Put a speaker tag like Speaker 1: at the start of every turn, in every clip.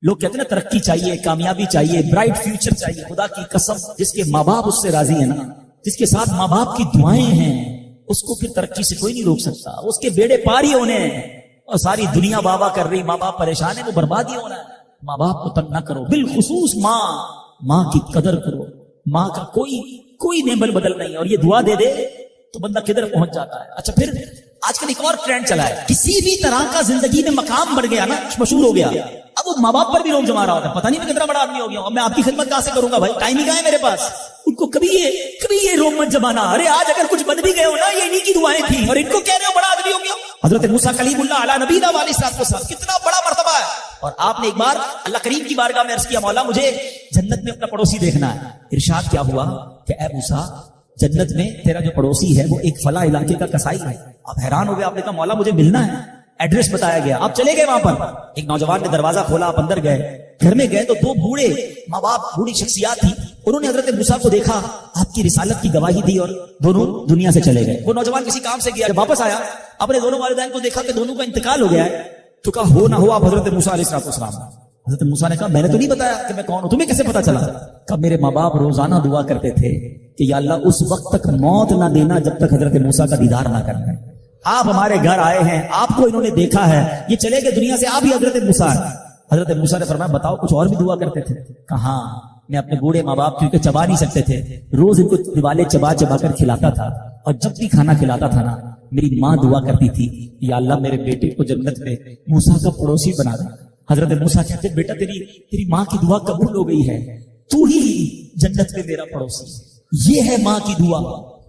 Speaker 1: لوگ کہتے ہیں نا ترقی چاہیے، کامیابی چاہیے، برائٹ فیوچر چاہیے. خدا کی قسم جس کے ماں باپ اس سے راضی ہیں نا، جس کے ساتھ ماں باپ کی دعائیں ہیں، اس کو پھر ترقی سے کوئی نہیں روک سکتا. اس کے بیڑے پار ہی ہونے ہیں. اور ساری دنیا واہ واہ کر رہی، ماں باپ پریشان ہے، وہ برباد ہی ہونا ہے. ماں باپ کو تنگ نہ کرو، بالخصوص ماں کی قدر کرو. ماں کا کوئی نعمت بدل نہیں. اور یہ دعا دے دے تو بندہ کدھر پہنچ جاتا ہے. اچھا پھر آج کل ایک اور ٹرینڈ چلا ہے، کسی بھی طرح کا زندگی میں مقام بڑھ گیا نا، مشہور ہو گیا، اب وہ ماں باپ پر بھی لوگ جما رہا ہوتا ہے. پتہ نہیں میں کتنا بڑا آدمی ہو گیا ہوں، اب میں آپ کی خدمت کہاں سے کروں گا بھائی، ٹائم ہی کہاں ہے میرے پاس. ان کو کبھی یہ روم مت جمانا. ارے آج اگر کچھ بن بھی گئے ہو نا، یہ انہیں کی دعائیں تھیں، اور ان کو کہہ رہے ہو بڑا آدمی ہو گیا. حضرت موسیٰ کلیم اللہ علیہ نبینا علیہ الصلوۃ والسلام، کتنا بڑا مرتبہ ہے. اور آپ نے ایک بار اللہ کریم کی بارگاہ میں عرض کیا، مولا مجھے جنت میں اپنا پڑوسی دیکھنا ہے. ارشاد کیا ہوا کہ اے موسیٰ، جنت میں تیرا جو پڑوسی ہے وہ ایک فلاں علاقے کا کسائی ہے. آپ حیران ہو گئے، آپ نے کہا مولا مجھے ملنا ہے. ایڈریس بتایا گیا، آپ چلے گئے وہاں پر. ایک نوجوان نے دروازہ کھولا، آپ اندر گئے. گھر میں گئے تو دو بوڑھے ماں باپ، بوڑھی شخصیات تھی. انہوں نے حضرت موسیٰ کو دیکھا، آپ کی رسالت کی گواہی دی، اور دونوں دنیا سے چلے گئے. وہ نوجوان کسی کام سے گیا، جب واپس آیا اپنے دونوں والدین کو دیکھا کہ دونوں کا انتقال ہو گیا ہے. تو کہا ہو نہ ہو آپ حضرت موسیٰ علیہ السلام. حضرت موسیٰ نے کہا میں نے تو نہیں بتایا کہ میں کون ہوں، تمہیں کیسے پتا چلا؟ کہا میرے ماں باپ روزانہ دعا کرتے تھے کہ یا اللہ اس وقت تک موت نہ دینا جب تک حضرت موسیٰ کا دیدار نہ کرنا. آپ ہمارے گھر آئے ہیں، آپ کو انہوں نے دیکھا ہے، یہ چلے گئے دنیا سے، آپ ہی حضرت موسیٰ. حضرت موسیٰ نے فرمایا بتاؤ کچھ اور بھی دعا کرتے تھے؟ کہاں میں اپنے بوڑھے ماں باپ کیونکہ چبا نہیں سکتے تھے، روز ان کو دیوالے چبا کر کھلاتا تھا، اور جب بھی کھانا کھلاتا تھا نا میری ماں دعا کرتی تھی یا اللہ میرے بیٹے کو جنت میں موسیٰ کا پڑوسی بنا دے. حضرت موسیٰ کہتے بیٹا تیری ماں کی دعا قبول ہو گئی ہے، تو ہی جنت میں میرا پڑوسی. یہ ہے ماں کی دعا،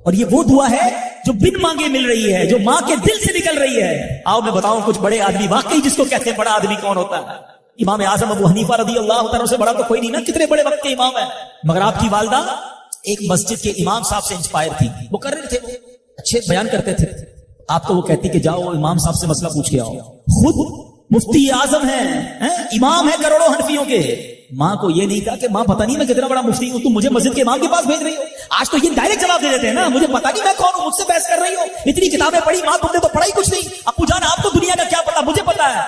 Speaker 1: اور یہ وہ دعا ہے جو بن مانگے مل رہی ہے، جو ماں کے دل سے نکل رہی ہے. آؤ میں بتاؤں کچھ بڑے آدمی، واقعی جس کو کہتے ہیں بڑا آدمی کون ہوتا ہے؟ امام اعظم ابو حنیفہ رضی اللہ تعالیٰ سے بڑا تو کوئی نہیں نا، کتنے بڑے وقت کے امام ہیں. مگر آپ کی والدہ ایک مسجد کے امام صاحب سے انسپائر تھی، مقرر تھے، وہ اچھے بیان کرتے تھے. آپ کو وہ کہتی کہ جاؤ امام صاحب سے مسئلہ پوچھ کے آؤ. خود مفتی اعظم ہیں، امام ہے کروڑوں حنفیوں کے. ماں کو یہ نہیں کہا کہ ماں پتہ نہیں میں کتنا بڑا مفتی ہوں، تم مجھے مسجد کے امام کے پاس بھیج رہی ہو. آج تو یہ ڈائریکٹ جواب دے دیتے ہیں نا، مجھے پتہ نہیں میں کون ہوں، مجھ سے بحث کر رہی ہو، اتنی کتابیں پڑھی. ماں تم نے تو پڑھا ہی کچھ نہیں. ابو جان آپ کو دنیا کا کیا پتا، مجھے پتا ہے.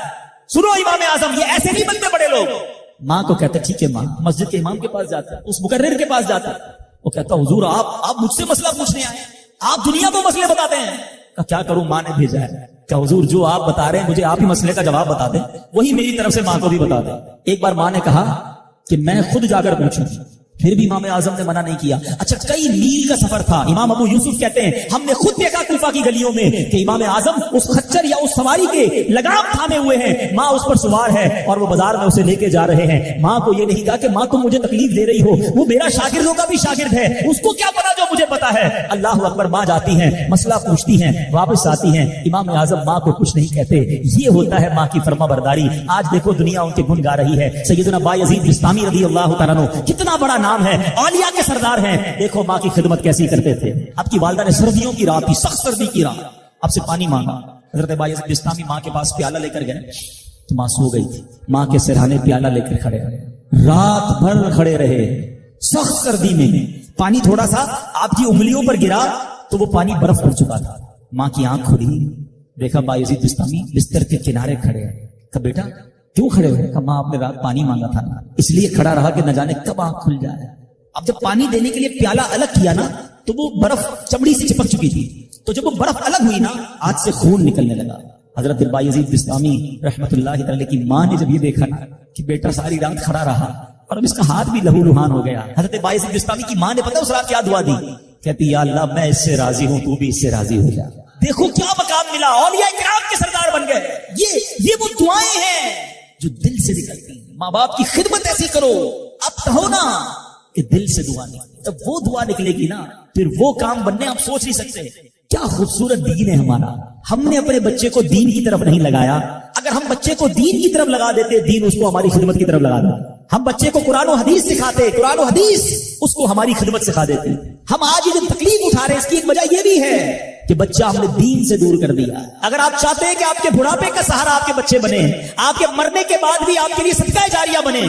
Speaker 1: سنو امام اعظم، یہ ایسے نہیں بنتے بڑے لوگ. ماں کو کہتے ٹھیک ہے ماں، مسجد کے امام کے پاس جاتا ہے، اس مقرر کے پاس جاتا ہے. وہ کہتا حضور آپ مجھ سے مسئلہ پوچھنے آئے، آپ دنیا کو مسئلے بتاتے ہیں. کیا کروں، ماں نے بھیجا ہے. کہ حضور جو آپ بتا رہے ہیں مجھے آپ ہی مسئلے کا جواب بتا دیں، وہی میری طرف سے ماں کو بھی بتا دیں. ایک بار ماں نے کہا کہ میں خود جا کر پوچھوں، پھر بھی امام اعظم نے منع نہیں کیا. اچھا کئی میل کا سفر تھا. امام ابو یوسف کہتے ہیں ہم نے خود دیکھا کوفہ کی گلیوں میں کہ امام اعظم اس خچر یا اس سواری کے لگام تھامے ہوئے ہیں، ماں اس پر سوار ہے اور وہ بازار میں اسے لے کے جا رہے ہیں. ماں کو یہ نہیں کہا کہ ماں تم مجھے تکلیف دے رہی ہو، وہ میرا شاگردوں کا بھی شاگرد ہے، اس کو کیا پتا جو مجھے پتا ہے. اللہ اکبر. ماں جاتی ہیں، مسئلہ پوچھتی ہیں، واپس آتی ہیں. امام اعظم ماں کو کچھ نہیں کہتے. یہ ہوتا ہے ماں کی فرما برداری. آج دیکھو دنیا ان کے گن گا رہی ہے. سیدنا بایزید بستامی رضی اللہ تعالیٰ عنہ، کتنا بڑا نام ہے، اولیاء کے سردار ہیں. دیکھو ماں کی خدمت کیسی کرتے تھے. آپ کی والدہ نے سردیوں کی رات تھی، سخت سردی کی رات، آپ سے پانی مانگا. حضرت بایزید بستامی ماں کے پاس پیالہ لے کر گئے تو ماں سو گئی تھی. ماں کے سرہانے پیالہ لے کر کھڑے رہے، رات بھر کھڑے رہے سخت سردی میں. پانی تھوڑا سا آپ کی انگلیوں پر گرا تو وہ پانی برف پڑ چکا تھا. ماں کی آنکھ کھلی، دیکھا بایزید بستامی بستر کے کنارے کھڑے ہیں. کہا بیٹا کیوں کھڑے ہوئے؟ کہا ماں آپ نے رات پانی مانگا تھا، اس لیے کھڑا رہا کہ نہ جانے کب آنکھ کھل جائے. اب جب پانی دینے کے لیے پیالہ الگ کیا نا تو وہ برف چمڑی سے چپک چکی تھی، تو جب وہ برف الگ ہوئی نا ہاتھ سے خون نکلنے لگا. حضرت بایزید بستامی رحمت اللہ تعالی کی ماں نے جب یہ دیکھا نا کہ بیٹا ساری رات کھڑا رہا اور اب اس کا ہاتھ بھی لہو لہان ہو گیا، حضرت بایزید بستامی کی ماں نے پتہ اس رات کیا دعا دی؟ کہتی یا اللہ میں اس سے راضی ہوں، تو بھی اس سے راضی ہو جا. دیکھو کیا مقام ملا، اولیاء کرام کے سردار بن گئے. یہ وہ دعائیں ہیں جو دل سے نکلتی ہیں. ماں باپ کی خدمت ایسی کرو، اب کہو نا کہ دل سے دعا نکلے. جب وہ دعا نکلے گی نا پھر وہ کام بننے آپ سوچ نہیں سکتے. کیا خوبصورت دین ہے ہمارا. ہم نے اپنے بچے کو دین کی طرف نہیں لگایا. اگر ہم بچے کو دین کی طرف لگا دیتے، دین اس کو ہماری خدمت کی طرف لگا دیتا. ہم بچے کو قرآن و حدیث سکھاتے، قرآن و حدیث اس کو ہماری خدمت سکھا دیتے. ہم آج یہ تکلیف اٹھا رہے ہیں، اس کی ایک وجہ یہ بھی ہے کہ بچہ ہم نے دین سے دور کر دیا. اگر آپ چاہتے ہیں کہ آپ کے بڑھاپے کا سہارا آپ کے بچے بنے، آپ کے مرنے کے بعد بھی آپ کے لیے صدقہ جاریہ بنے،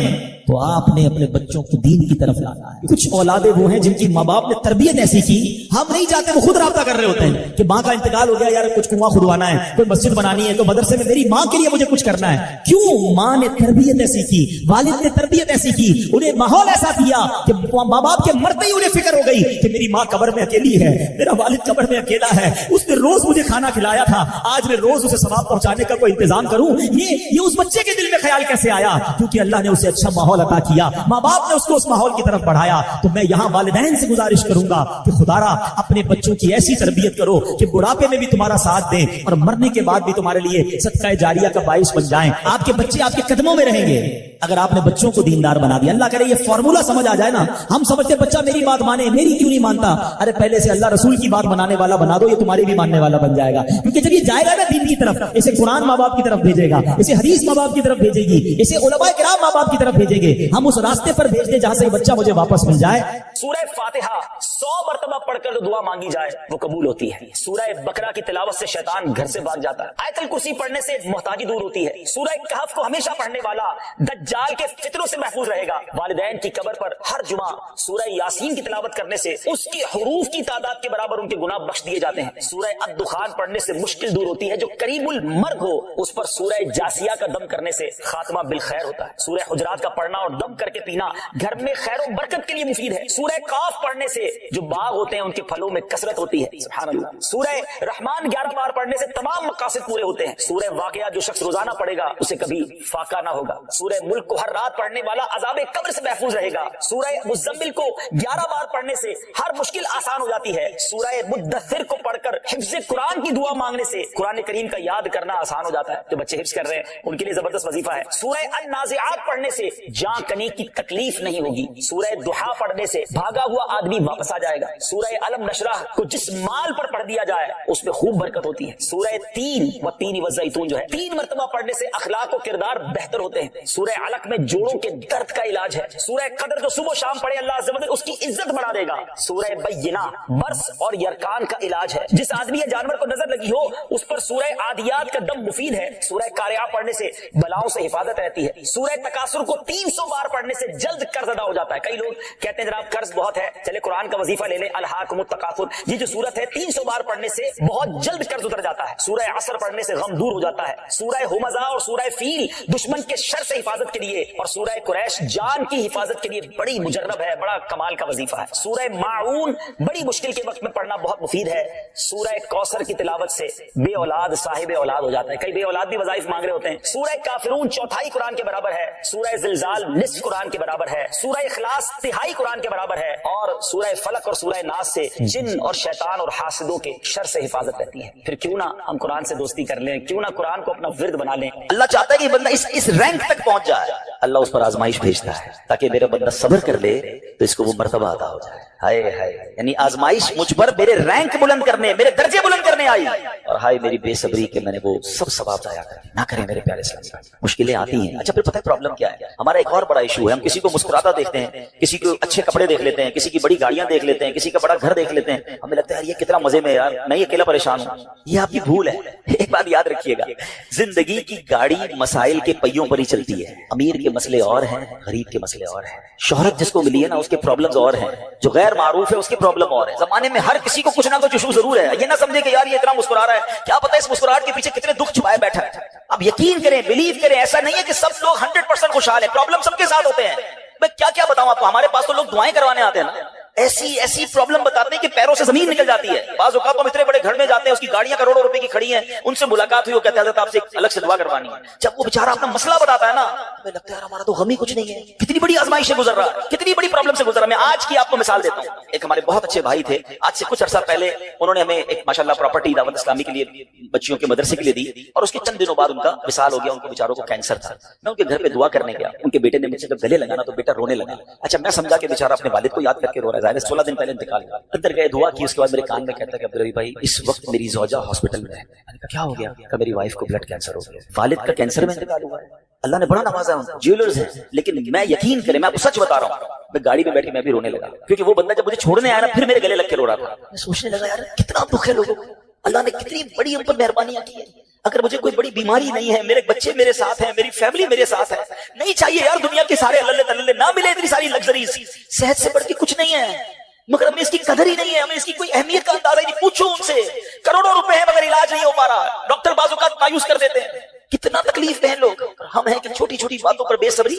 Speaker 1: تو آپ نے اپنے بچوں کو دین کی طرف لانا ہے. کچھ اولادیں وہ ہیں جن کی ماں باپ نے تربیت ایسی کی, ہم نہیں چاہتے, وہ خود رابطہ کر رہے ہوتے ہیں کہ ماں کا انتقال ہو گیا, یار کچھ کنواں کھدوانا ہے, کوئی مسجد بنانی ہے, کوئی مدرسے میں میری ماں کے لیے مجھے کچھ کرنا ہے. کیوں؟ ماں نے تربیت ایسی کی, والد نے تربیت ایسی کی, انہیں ماحول ایسا دیا کہ ماں باپ کے مرتے ہی انہیں فکر ہو گئی کہ میری ماں قبر میں اکیلی ہے, میرا والد قبر میں اکیلا ہے, اس نے روز مجھے کھانا کھلایا تھا, آج میں روز اسے ثواب پہنچانے کا کوئی انتظام کروں. یہ اس بچے کے دل میں خیال کیسے آیا؟ کیونکہ اللہ نے اسے اچھا ماحول عطا کیا, ماں باپ نے اس کو اس ماحول کی طرف بڑھایا. تو میں یہاں والدین سے گزارش کروں گا کہ خدارا اپنے بچوں کی ایسی تربیت کرو کہ بڑھاپے میں بھی تمہارا ساتھ دیں اور مرنے کے بعد بھی تمہارے لیے صدقہ جاریہ کا باعث بن جائیں. آپ کے بچے آپ کے قدموں میں رہیں گے اگر آپ نے بچوں کو دیندار بنا دیا. اللہ کرے یہ فارمولا سمجھ آ جائے نا. ہم سمجھتے بچہ میری بات مانے, میری کیوں نہیں مانتا؟ ارے پہلے سے اللہ رسول کی بات منانے والا بنا دو, یہ تمہاری بھی ماننے والا بن جائے گا. کیونکہ جب یہ جائے گا نا دین کی طرف, اسے قرآن ماں باپ کی طرف بھیجے گا, اسے حدیث ماں باپ کی طرف بھیجے گی, اسے علماء کرام ماں باپ کی طرف بھیجیں گے. ہم اس راستے پر بھیج دیں جہاں سے بچہ مجھے واپس مل جائے.
Speaker 2: سورہ فاتحہ 100 مرتبہ پڑھ کر جو دعا مانگی جائے وہ قبول ہوتی ہے. سورہ بقرہ کی تلاوت سے شیطان گھر سے بھاگ جاتا ہے. آیت الکرسی پڑھنے سے محتاجی دور ہوتی ہے. سورہ کہف کو ہمیشہ پڑھنے والا دجال کے فتنوں سے محفوظ رہے گا. والدین کی قبر پر ہر جمعہ سورہ یاسین کی تلاوت کرنے سے اس کی حروف کی تعداد کے برابر ان کے گناہ بخش دیے جاتے ہیں. سورہ الدخان پڑھنے سے مشکل دور ہوتی ہے. جو قریب المرگ ہو اس پر سورہ جاسیہ کا دم کرنے سے خاتمہ بالخیر ہوتا ہے. سورہ حجرات کا پڑھنا اور دم کر کے پینا گھر میں خیر و برکت کے لیے مفید ہے. سورہ قاف پڑھنے سے جو باغ ہوتے ہیں ان کے پھلوں میں کثرت ہوتی ہے. سبحان اللہ. سورہ رحمان 11 بار پڑھنے سے تمام مقاصد پورے ہوتے ہیں. سورہ واقعہ جو شخص روزانہ پڑھے گا اسے کبھی فاقہ نہ ہوگا. سورہ ملک کو ہر رات پڑھنے والا عذاب قبر سے محفوظ رہے گا. سورہ مزمل کو 11 بار پڑھنے سے ہر مشکل آسان ہو جاتی ہے. سورہ مدثر کو پڑھ کر حفظ قرآن کی دعا مانگنے سے قرآن کریم کا یاد کرنا آسان ہو جاتا ہے. جو بچے حفظ کر رہے ہیں ان کے لیے زبردست وظیفہ ہے. سورہ النازعات پڑھنے سے جاں کنی کی تکلیف نہیں ہوگی. سورہ دحا پڑھنے سے بھاگا ہوا آدمی واپس آ جائے گا. سورہ علم نشرہ کو جس مال پر پڑھ دیا جائے اس میں خوب برکت ہوتی ہے. سورہ تین والزیتون جو ہے 3 مرتبہ پڑھنے سے اخلاق و کردار بہتر ہوتے ہیں. سورہ علق میں جوڑوں کے درد کا علاج ہے. سورہ قدر جو صبح و شام پڑھے اللہ عز و جل اس کی عزت بڑھا دے گا. سورہ بینہ برس اور یرکان کا علاج ہے. جس آدمی یا جانور کو نظر لگی ہو اس پر سورہ عادیات کا دم مفید ہے. سورہ قاریہ پڑھنے سے بلاؤں سے حفاظت رہتی ہے. سورہ تکاثر کو 300 بار پڑھنے سے جلد قرض ادا ہو جاتا ہے. کئی لوگ کہتے ہیں جناب قرض بہت ہے, چلے قرآن کا وظیفہ لے لیں الہاکم التکاثر. یہ جو سورت ہے 300 بار پڑھنے سے بہت جلد قرض اتر جاتا ہے. سورہ عصر پڑھنے سے غم دور ہو جاتا ہے. سورہ ہمزہ اور سورہ فیل دشمن کے شر سے حفاظت کے لیے اور سورہ قریش جان کی حفاظت کے لیے بڑی مجرب ہے, بڑا کمال کا وظیفہ ہے. سورہ ماعون بڑی مشکل کے وقت میں پڑھنا بہت مفید ہے. سورہ کوثر کی تلاوت سے بے اولاد صاحب اولاد ہو جاتا ہے. کئی بے اولاد بھی وظائف مانگ رہے ہوتے ہیں. سورہ کافرون 1/4 قرآن کے برابر ہے. سورہ زلزال نصف قرآن کے برابر ہے. سورہ اخلاص 1/3 قرآن کے برابر ہے. اور سورہ فلق اور سورہ ناس سے جن اور شیطان اور حاسدوں کے شر سے حفاظت رہتی ہے. پھر کیوں نہ ہم قرآن سے دوستی کر لیں, کیوں نہ قرآن کو اپنا ورد بنا لیں.
Speaker 3: اللہ چاہتا ہے کہ بندہ اس رینک تک پہنچ جائے. اللہ اس پر آزمائش بھیجتا ہے تاکہ میرا بندہ صبر کر لے تو اس کو وہ مرتبہ عطا ہو جائے. ہائے ہائے, یعنی آزمائش مجھ پر میرے رینک بلند کرنے, میرے درجے بلند کرنے آئی, اور ہائے میری بے صبری کہ میں نے وہ سب ثواب ضائع کر نہ کریں. میرے پیارے اسلامی مشکلیں آتی ہیں. اچھا پھر پتہ ہے پرابلم کیا ہے؟ ہمارا ایک اور بڑا ایشو ہے, ہم کسی کو مسکراتا دیکھتے ہیں, کسی کو اچھے کپڑے دیکھ لیتے ہیں, کسی کی بڑی گاڑیاں دیکھ لیتے ہیں, کسی کا بڑا گھر دیکھ لیتے ہیں, ہمیں لگتا ہے یار یہ کتنا مزے میں یار, میں یہ اکیلا پریشان ہوں. یہ آپ کی بھول ہے. ایک بات یاد رکھیے گا, زندگی کی گاڑی مسائل کے پہیوں پر ہی چلتی ہے. امیر کے مسئلے اور ہیں, غریب کے مسئلے اور ہیں. شہرت جس کو ملی ہے نا اس کے پرابلمز اور ہیں, جو غیر معروف ہے اس کے پرابلم اور ہے. زمانے میں ہر کسی کو کچھ نہ کچھ ایشو ضرور ہے. یہ نہ سمجھے کہ یار یہ اتنا مسکرا رہا ہے, کیا پتہ اس مسکراہٹ کے پیچھے کتنے دکھ چھپائے بیٹھا ہے. اب یقین کریں, بلیو کریں, ایسا نہیں ہے کہ سب لوگ 100% خوشحال ہیں. پرابلم سب کے ساتھ ہوتے ہیں. میں کیا بتاؤں آپ کو, ہمارے پاس تو لوگ دعائیں کروانے آتے ہیں نا, ایسی پرابلم بتاتے ہیں کہ پیروں سے زمین نکل جاتی ہے. بعض اوقات ہم اتنے بڑے گھر میں جاتے ہیں, اس کی گاڑیاں کروڑوں روپے کی کھڑی ہیں, ان سے ملاقات ہوئی, وہ کہتے ہیں حضرت آپ سے الگ سے دعا کروانی ہے. جب وہ بیچارہ اپنا مسئلہ بتاتا ہے نا, ہمیں لگتا ہے یار ہمارا تو غم ہی کچھ نہیں ہے. کتنی بڑی آزمائش سے گزر رہا ہے, کتنی بڑی پرابلم سے گزر رہا ہے. میں آج کی آپ کو مثال دیتا ہوں. ایک ہمارے بہت اچھے بھائی تھے, آج سے کچھ عرصہ پہلے انہوں نے ہمیں ایک ماشاءاللہ پراپرٹی دعوت اسلامی کے لیے بچیوں کے مدرسے کے لیے دی, اور اس کے چند دنوں بعد ان کا وصال ہو گیا. ان کو بیچاروں کو کینسر تھا. میں ان کے گھر پہ دعا کرنے گیا, ان کے بیٹے نے مجھ سے جب گلے لگانا تو بیٹا رونے لگا. اچھا میں سمجھا کہ بیچارہ اپنے والد کو یاد کر کے رو رہا ہے, 16 دن پہلے انتقال ہوا. اندر گئے, دعا کی, اس کے بعد میرے کان میں کہتا ہے کہ عبدالرحیم بھائی اس وقت میری زوجہ ہاسپٹل میں ہے. میں نے کہا کیا ہو گیا؟ کہ میری وائف کو بلڈ کینسر ہو گیا. والد کا کینسر میں انتقال ہوا ہے. اللہ نے بڑا نوازا ہے, جیولرز ہیں, لیکن میں یقین کریں, میں آپ کو سچ بتا رہا ہوں, میں گاڑی میں بیٹھ کے میں بھی رونے لگا, کیونکہ وہ بندہ جب مجھے چھوڑنے آیا نا پھر میرے گلے لگ کے رو رہا تھا. میں سوچنے لگا یار کتنا دکھ ہے لوگوں کو, اللہ نے کتنی بڑی ہم پر مہربانیاں کی ہے. اگر مجھے کوئی بڑی بیماری نہیں ہے, میرے بچے میرے ساتھ ہیں, میری فیملی میرے ساتھ ہے, نہیں چاہیے یار دنیا کے سارے اللہ تللے نہ ملے اتنی ساری لگژریز, صحت سے بڑھ کے کچھ نہیں ہے, مگر ہمیں اس کی قدر ہی نہیں ہے, ہمیں اس کی کوئی اہمیت کا اندازہ ہی نہیں. پوچھو ان سے, کروڑوں روپے ہیں مگر علاج نہیں ہو پا رہا, ڈاکٹر بعض اوقات مایوس کر دیتے ہیں. کتنا تکلیف میں ہیں لوگ, ہم ہیں کہ چھوٹی چھوٹی باتوں پر بے صبری.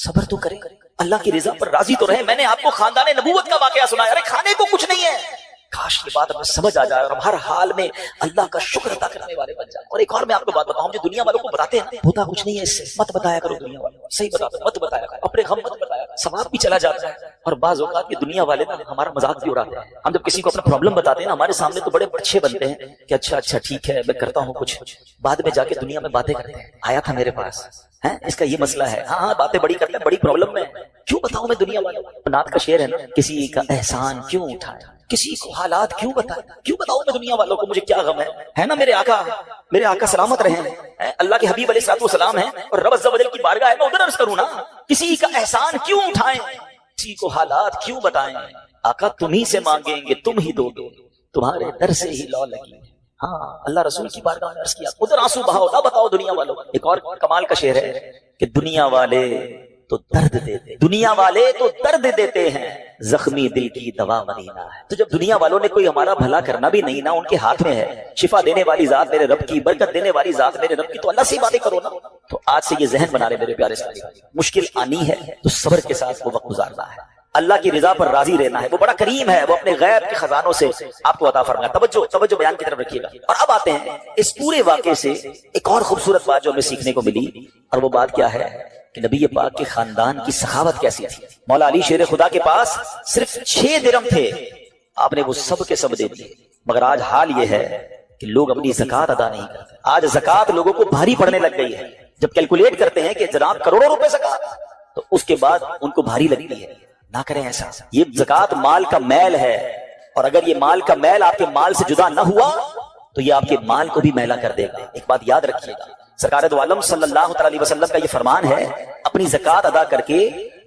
Speaker 3: صبر تو کریں, اللہ کی رضا پر راضی تو رہیں. میں نے آپ کو خاندان نبوت کا واقعہ سنایا, ارے کھانے کو کچھ نہیں ہے, کاش یہ بات ہمیں سمجھ آ جائے اور ہم ہر حال میں اللہ کا شکر ادا کرنے والے بن جائیں. اور ایک اور میں آپ کو بات بتاؤں, جو دنیا والوں کو بتاتے ہیں ہوتا کچھ نہیں ہے اس سے, مت بتایا کرو دنیا والوں, صحیح بتاتا مت بتایا کرو, اپنے غم مت بتایا کرو, ثواب بھی چلا جاتا ہے. اور بعض اوقات یہ دنیا والے نا ہمارا مذاق بھی اڑاتے ہیں. ہم جب کسی کو اپنا پرابلم بتاتے ہیں نا, ہمارے سامنے تو بڑے اچھے بنتے ہیں کہ اچھا ٹھیک ہے میں کرتا ہوں کچھ, بعد میں جا کے دنیا میں باتیں کرتے ہیں, آیا تھا میرے پاس ہے اس کا یہ مسئلہ ہے, ہاں باتیں بڑی کرتے ہیں, بڑی پرابلم میں. کیوں بتاؤں میں دنیا والوں کو؟ نعت کا شعر ہے نا, کسی کا احسان کیوں اٹھائے, کسی کو حالات کیوں بتائے, کیوں بتاؤں میں دنیا والوں کو مجھے کیا غم ہے نا. میرے آقا سلامت رہیں, اللہ کے حبیب علیہ الصلوۃ والسلام ہیں, اور رب عز و جل کی بارگاہ ہے, میں ادھر عرض کروں نا, کسی کا احسان کیوں اٹھائیں, کسی کو حالات کیوں بتائیں, آقا تم ہی سے مانگیں گے تم ہی دو گے, تمہارے در سے ہی لو لگی. ہاں اللہ رسول کی بارگاہ میں عرض کیا, ادھر آنسو بہاؤ, نہ بتاؤ دنیا والوں. ایک اور کمال کا شعر ہے کہ دنیا والے تو درد دیتے, دنیا والے تو درد دیتے ہیں, زخمی دل کی دوا مدینہ ہے. تو جب دنیا والوں نے کوئی ہمارا بھلا کرنا بھی نہیں نا, ان کے ہاتھ میں ہے, شفا دینے والی ذات میرے رب کی, برکت دینے والی ذات میرے رب کی, تو اللہ سے ہی باتیں کرو نا. تو آج سے یہ ذہن بنا لے میرے پیارے ساتھی, مشکل آنی ہے تو صبر کے ساتھ وہ وقت گزارنا ہے, اللہ کی رضا پر راضی رہنا ہے. وہ بڑا کریم ہے, وہ اپنے غیب کے خزانوں سے آپ کو عطا فرمائے. توجہ بیان کی طرف رکھیے گا. اور اب آتے ہیں اس پورے واقعے سے ایک اور خوبصورت بات جو ہمیں سیکھنے کو ملی, اور وہ بات کیا ہے کہ نبی پاک کے خاندان کی سخاوت کیسی تھی. مولا علی شیر خدا کے پاس صرف 6 درم تھے, آپ نے وہ سب کے سب دے دیے. مگر آج حال یہ ہے کہ لوگ اپنی زکات ادا نہیں کرتے. آج زکات لوگوں کو بھاری پڑنے لگ گئی ہے. جب کیلکولیٹ کرتے ہیں کہ جناب کروڑوں روپے زکات, تو اس کے بعد ان کو بھاری لگتی ہے. نہ کریں ایسا, یہ زکات مال کا میل ہے, اور اگر یہ مال کا میل آپ کے مال سے جدا نہ ہوا تو یہ آپ کے مال کو بھی میلا کر دے گا. ایک بات یاد رکھیے گا, سرکار دو عالم صلی اللہ علیہ وسلم کا یہ فرمان ہے, اپنی زکات ادا کر کے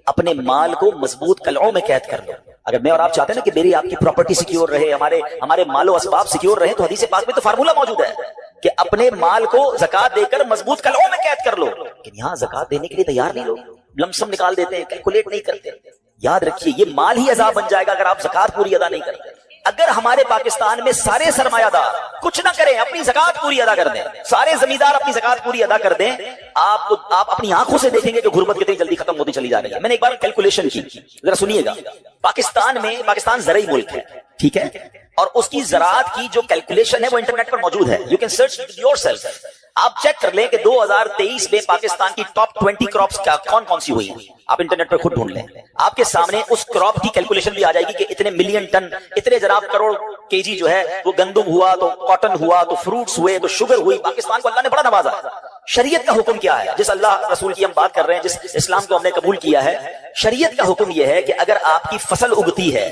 Speaker 3: اپنے مال کو مضبوط قلعوں میں قید کر لو. اگر میں اور آپ چاہتے ہیں نا کہ میری آپ کی پراپرٹی سیکیور رہے, ہمارے مال و اسباب سیکیور رہے, تو حدیث پاک میں تو فارمولا موجود ہے کہ اپنے مال کو زکات دے کر مضبوط قلعوں میں قید کر لو. لیکن یہاں زکات دینے کے لیے تیار نہیں لوگ, لمسم نکال دیتے ہیں, کیلکولیٹ نہیں کرتے. یاد رکھیے یہ مال ہی عذاب بن جائے گا اگر آپ زکات پوری ادا نہیں کرتے. اگر ہمارے پاکستان میں سارے سرمایہ دار کچھ نہ کریں, اپنی زکات پوری ادا کر دیں, سارے زمیندار اپنی زکات پوری ادا کر دیں, آپ اپنی آنکھوں سے دیکھیں گے کہ غربت کتنی جلدی ختم ہوتی چلی جا رہی ہے. میں نے ایک بار کیلکولیشن کی, ذرا سنیے گا. پاکستان زرعی ملک ہے, ٹھیک ہے, اور اس کی زراعت کی جو کیلکولیشن ہے وہ انٹرنیٹ پر موجود ہے. You can search your self. آپ چیک کر لیں کہ 2023 میں پاکستان کی ٹاپ 20 کراپس کون سی ہوئی, آپ انٹرنیٹ پر خود ڈھونڈ لیں. آپ کے سامنے اس کراپ کی کیلکولیشن بھی آ جائے گی کہ اتنے ملین ٹن, اتنے جناب کروڑ کےجی جو ہے وہ گندم ہوا, تو کاٹن ہوا, تو فروٹس ہوئے, تو شوگر ہوئی. پاکستان کو اللہ نے بڑا نوازا. شریعت کا حکم کیا ہے, جس اللہ رسول کی ہم بات کر رہے ہیں, جس اسلام کو ہم نے قبول کیا ہے, شریعت کا حکم یہ ہے کہ اگر آپ کی فصل اگتی ہے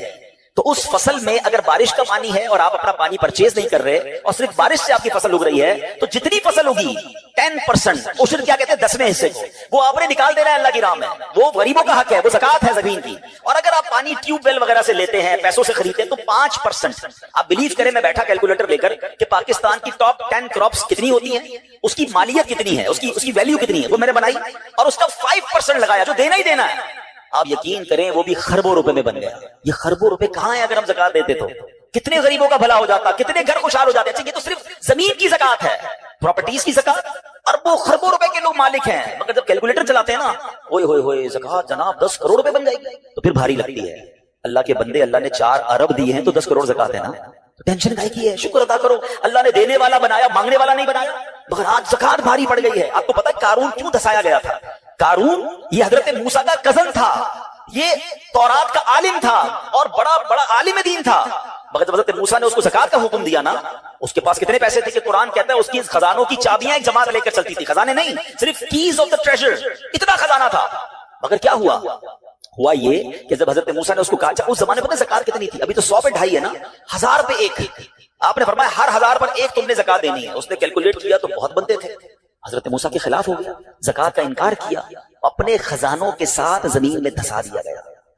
Speaker 3: تو اس فصل میں اگر بارش کا پانی ہے اور آپ اپنا پانی پرچیز نہیں کر رہے اور صرف بارش سے آپ کی فصل اگ رہی ہے, تو جتنی فصل ہوگی 10% عشر کیا کہتے ہیں 10ویں حصے کو, وہ آپ نے نکال دینا ہے اللہ کی راہ میں. وہ غریبوں کا حق ہے, وہ زکات ہے زمین کی. اور اگر آپ پانی ٹیوب ویل وغیرہ سے لیتے ہیں, پیسوں سے خریدتے ہیں, تو 5%. آپ بلیو کریں, میں بیٹھا کیلکولیٹر لے کر کہ پاکستان کی ٹاپ 10 کراپس کتنی ہوتی ہیں, اس کی مالیت کتنی ہے, اس کی ویلیو کتنی ہے, وہ میں نے بنائی, اور اس کا 5% لگایا جو دینا ہی دینا ہے. آپ یقین کریں وہ بھی خربوں روپے میں بن گیا. یہ خربوں روپے کہاں ہیں؟ اگر ہم زکات دیتے تو کتنے غریبوں کا بھلا ہو جاتا, کتنے گھر خوشحال ہو جاتے. یہ تو صرف زمین کی زکات ہے, پراپرٹیز کی زکات, اربوں خربوں روپے کے لوگ مالک ہیں. مگر جب کیلکولیٹر چلاتے ہیں نا, اوئے ہوئے ہوئے زکات جناب 10 کروڑ روپے بن جائے گی, تو پھر بھاری لگتی ہے. اللہ کے بندے, اللہ نے 4 ارب دیے ہیں تو 10 کروڑ زکات ہے نا, ٹینشن کائے کی ہے؟ شکر ادا کرو. اللہ نے دینے والا بنایا, مانگنے والا نہیں بنایا. مگر آج زکات بھاری پڑ گئی ہے. آپ کو پتا ہے قارون کیوں دسایا گیا تھا؟ قارون یہ حضرت موسیٰ کا کزن تھا, یہ تورات کا عالم تھا اور بڑا عالم دین تھا. مگر جب حضرت موسیٰ نے اس کو زکات کا حکم دیا نا, اس کے پاس کتنے پیسے تھے کہ قرآن کہتا ہے اس کی خزانوں کی چابیاں ایک جماعت لے کر چلتی تھی. خزانے نہیں, صرف کیز آف دا ٹریجر, اتنا خزانہ تھا. مگر کیا ہوا یہ کہ جب حضرت موسیٰ نے اس کو کہا, اس زمانے پہ زکات کتنی تھی؟ ابھی تو 100 پہ 2.5 ہے نا, 1000 پہ 1. آپ نے فرمایا ہر 1000 پر 1 تم نے زکات دینی ہے. اس نے کیلکولیٹ کیا تو بہت بنتے تھے. حضرت موسیٰ کے خلاف ہو گیا, زکات کا انکار کیا, اپنے خزانوں کے ساتھ زمین میں دھسا دیا گیا.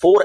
Speaker 3: 4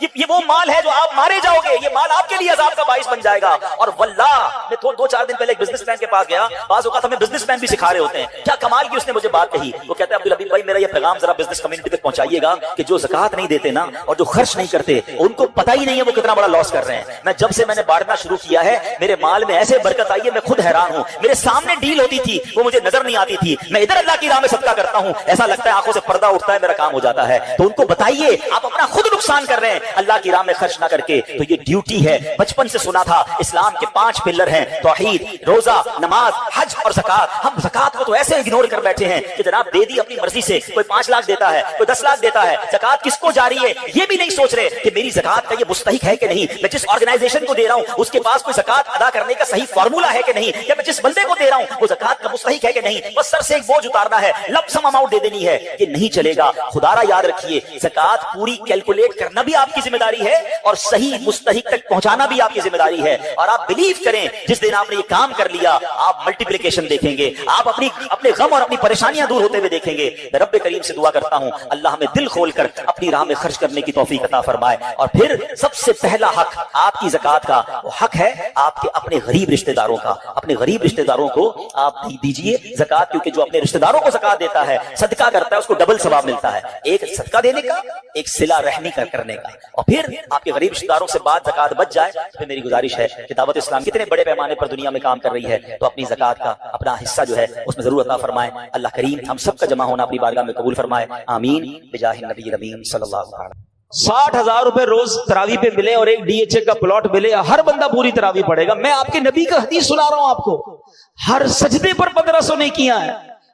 Speaker 3: یہ وہ مال ہے جو آپ مارے جاؤ گے، یہ مال آپ کے لیے عذاب کا باعث بن جائے گا. اور واللہ میں 2-4 دن پہلے ایک بزنس مین کے پاس گیا. بعض اوقات ہمیں بزنس مین بھی سکھا رہے ہوتے ہیں. کیا کمال کی اس نے مجھے بات کہی. وہ کہتا ہے عبدالحبیب بھائی میرا یہ پیغام ذرا بزنس کمیونٹی تک پہنچائیے گا کہ جو زکات نہیں دیتے نا اور جو خرچ نہیں کرتے ان کو پتہ ہی نہیں ہے وہ کتنا بڑا لاس کر رہے ہیں. جب سے میں نے بانٹنا شروع کیا ہے میرے مال میں ایسے برکت آئی ہے میں خود حیران ہوں. میرے سامنے ڈیل ہوتی تھی وہ مجھے نظر نہیں آتی تھی، میں ادھر اللہ کی راہ میں صدقہ کرتا ہوں ایسا لگتا ہے آنکھوں سے پردہ اٹھتا ہے، میرا کام ہو جاتا ہے. تو ان کو بتائیے آپ اپنا خود نقصان کر رہے ہیں اللہ کی راہ میں خرچ نہ کر کے. تو یہ ڈیوٹی ہے. بچپن سے سنا تھا اسلام کے 5 پلر ہیں، توحید، روزہ، نماز، حج اور زکات. ہم زکات کو تو ایسے اگنور کر بیٹھے ہیں کہ جناب دے دی اپنی مرضی سے. کوئی 5 لاکھ دیتا ہے، کوئی 10 لاکھ دیتا ہے. زکات کس کو جاری ہے یہ بھی نہیں سوچ رہے کہ میری زکات کا یہ مستحق ہے کہ نہیں. میں جس آرگنائزیشن کو دے رہا ہوں اس کے پاس کوئی زکات ادا کرنے کا صحیح فارمولا ہے کہ نہیں، یا میں جس بندے کو دے رہا ہوں وہ زکات کا مستحق ہے کہ نہیں. بس سر سے ایک بوجھ اتارنا ہے، لم سم اماؤنٹ دے دینی ہے. یہ نہیں چلے گا. خدا را یاد رکھیے زکات پوری کیلکولیٹ کرنا بھی آپ کی ذمہ داری ہے اور صحیح مستحق تک پہنچانا بھی آپ کی ذمہ داری ہے. اور آپ بلیو کریں جس دن آپ نے یہ کام کر لیا آپ ملٹیپلیکیشن دیکھیں گے، آپ اپنے غم اور اپنی پریشانیاں دور ہوتے ہوئے دیکھیں گے. میں رب کریم سے دعا کرتا ہوں اللہ ہمیں دل کھول کر اپنی راہ میں خرچ کرنے کی توفیق عطا فرمائے. اور پھر سب سے پہلا حق آپ کی زکات کا وہ حق ہے آپ کے اپنے غریب رشتہ داروں کا. اپنے غریب رشتہ داروں کو آپ دیجئے زکات، کیونکہ جو اپنے رشتہ داروں کو زکات دیتا ہے صدقہ کرتا ہے اس کو ڈبل ثواب ملتا ہے. ایک صدقہ دینے کا، ایک صلہ رحمی کرنے کا. اور پھر آپ کے غریب رشتہ داروں سے بات زکات بچ جائے تو میری گزارش ہے کہ دعوت اسلام کتنے بڑے پیمانے پر دنیا میں کام کر رہی ہے تو اپنی زکات کا اپنا حصہ جو ہے اس میں ضرور عطا فرمائے. اللہ کریم ہم سب کا جمع ہونا اپنی بارگاہ میں قبول فرمائے. آمین بجاہ النبی الامین صلی اللہ علیہ وسلم.
Speaker 4: 60,000 روپے روز تراویح پہ ملے اور ایک ڈی ایچ اے کا پلاٹ ملے، ہر بندہ پوری تراویح پڑھے گا. میں آپ کے نبی کا حدیث سنا رہا ہوں آپ کو. ہر سجدے پر 1500 نے کیا ہے،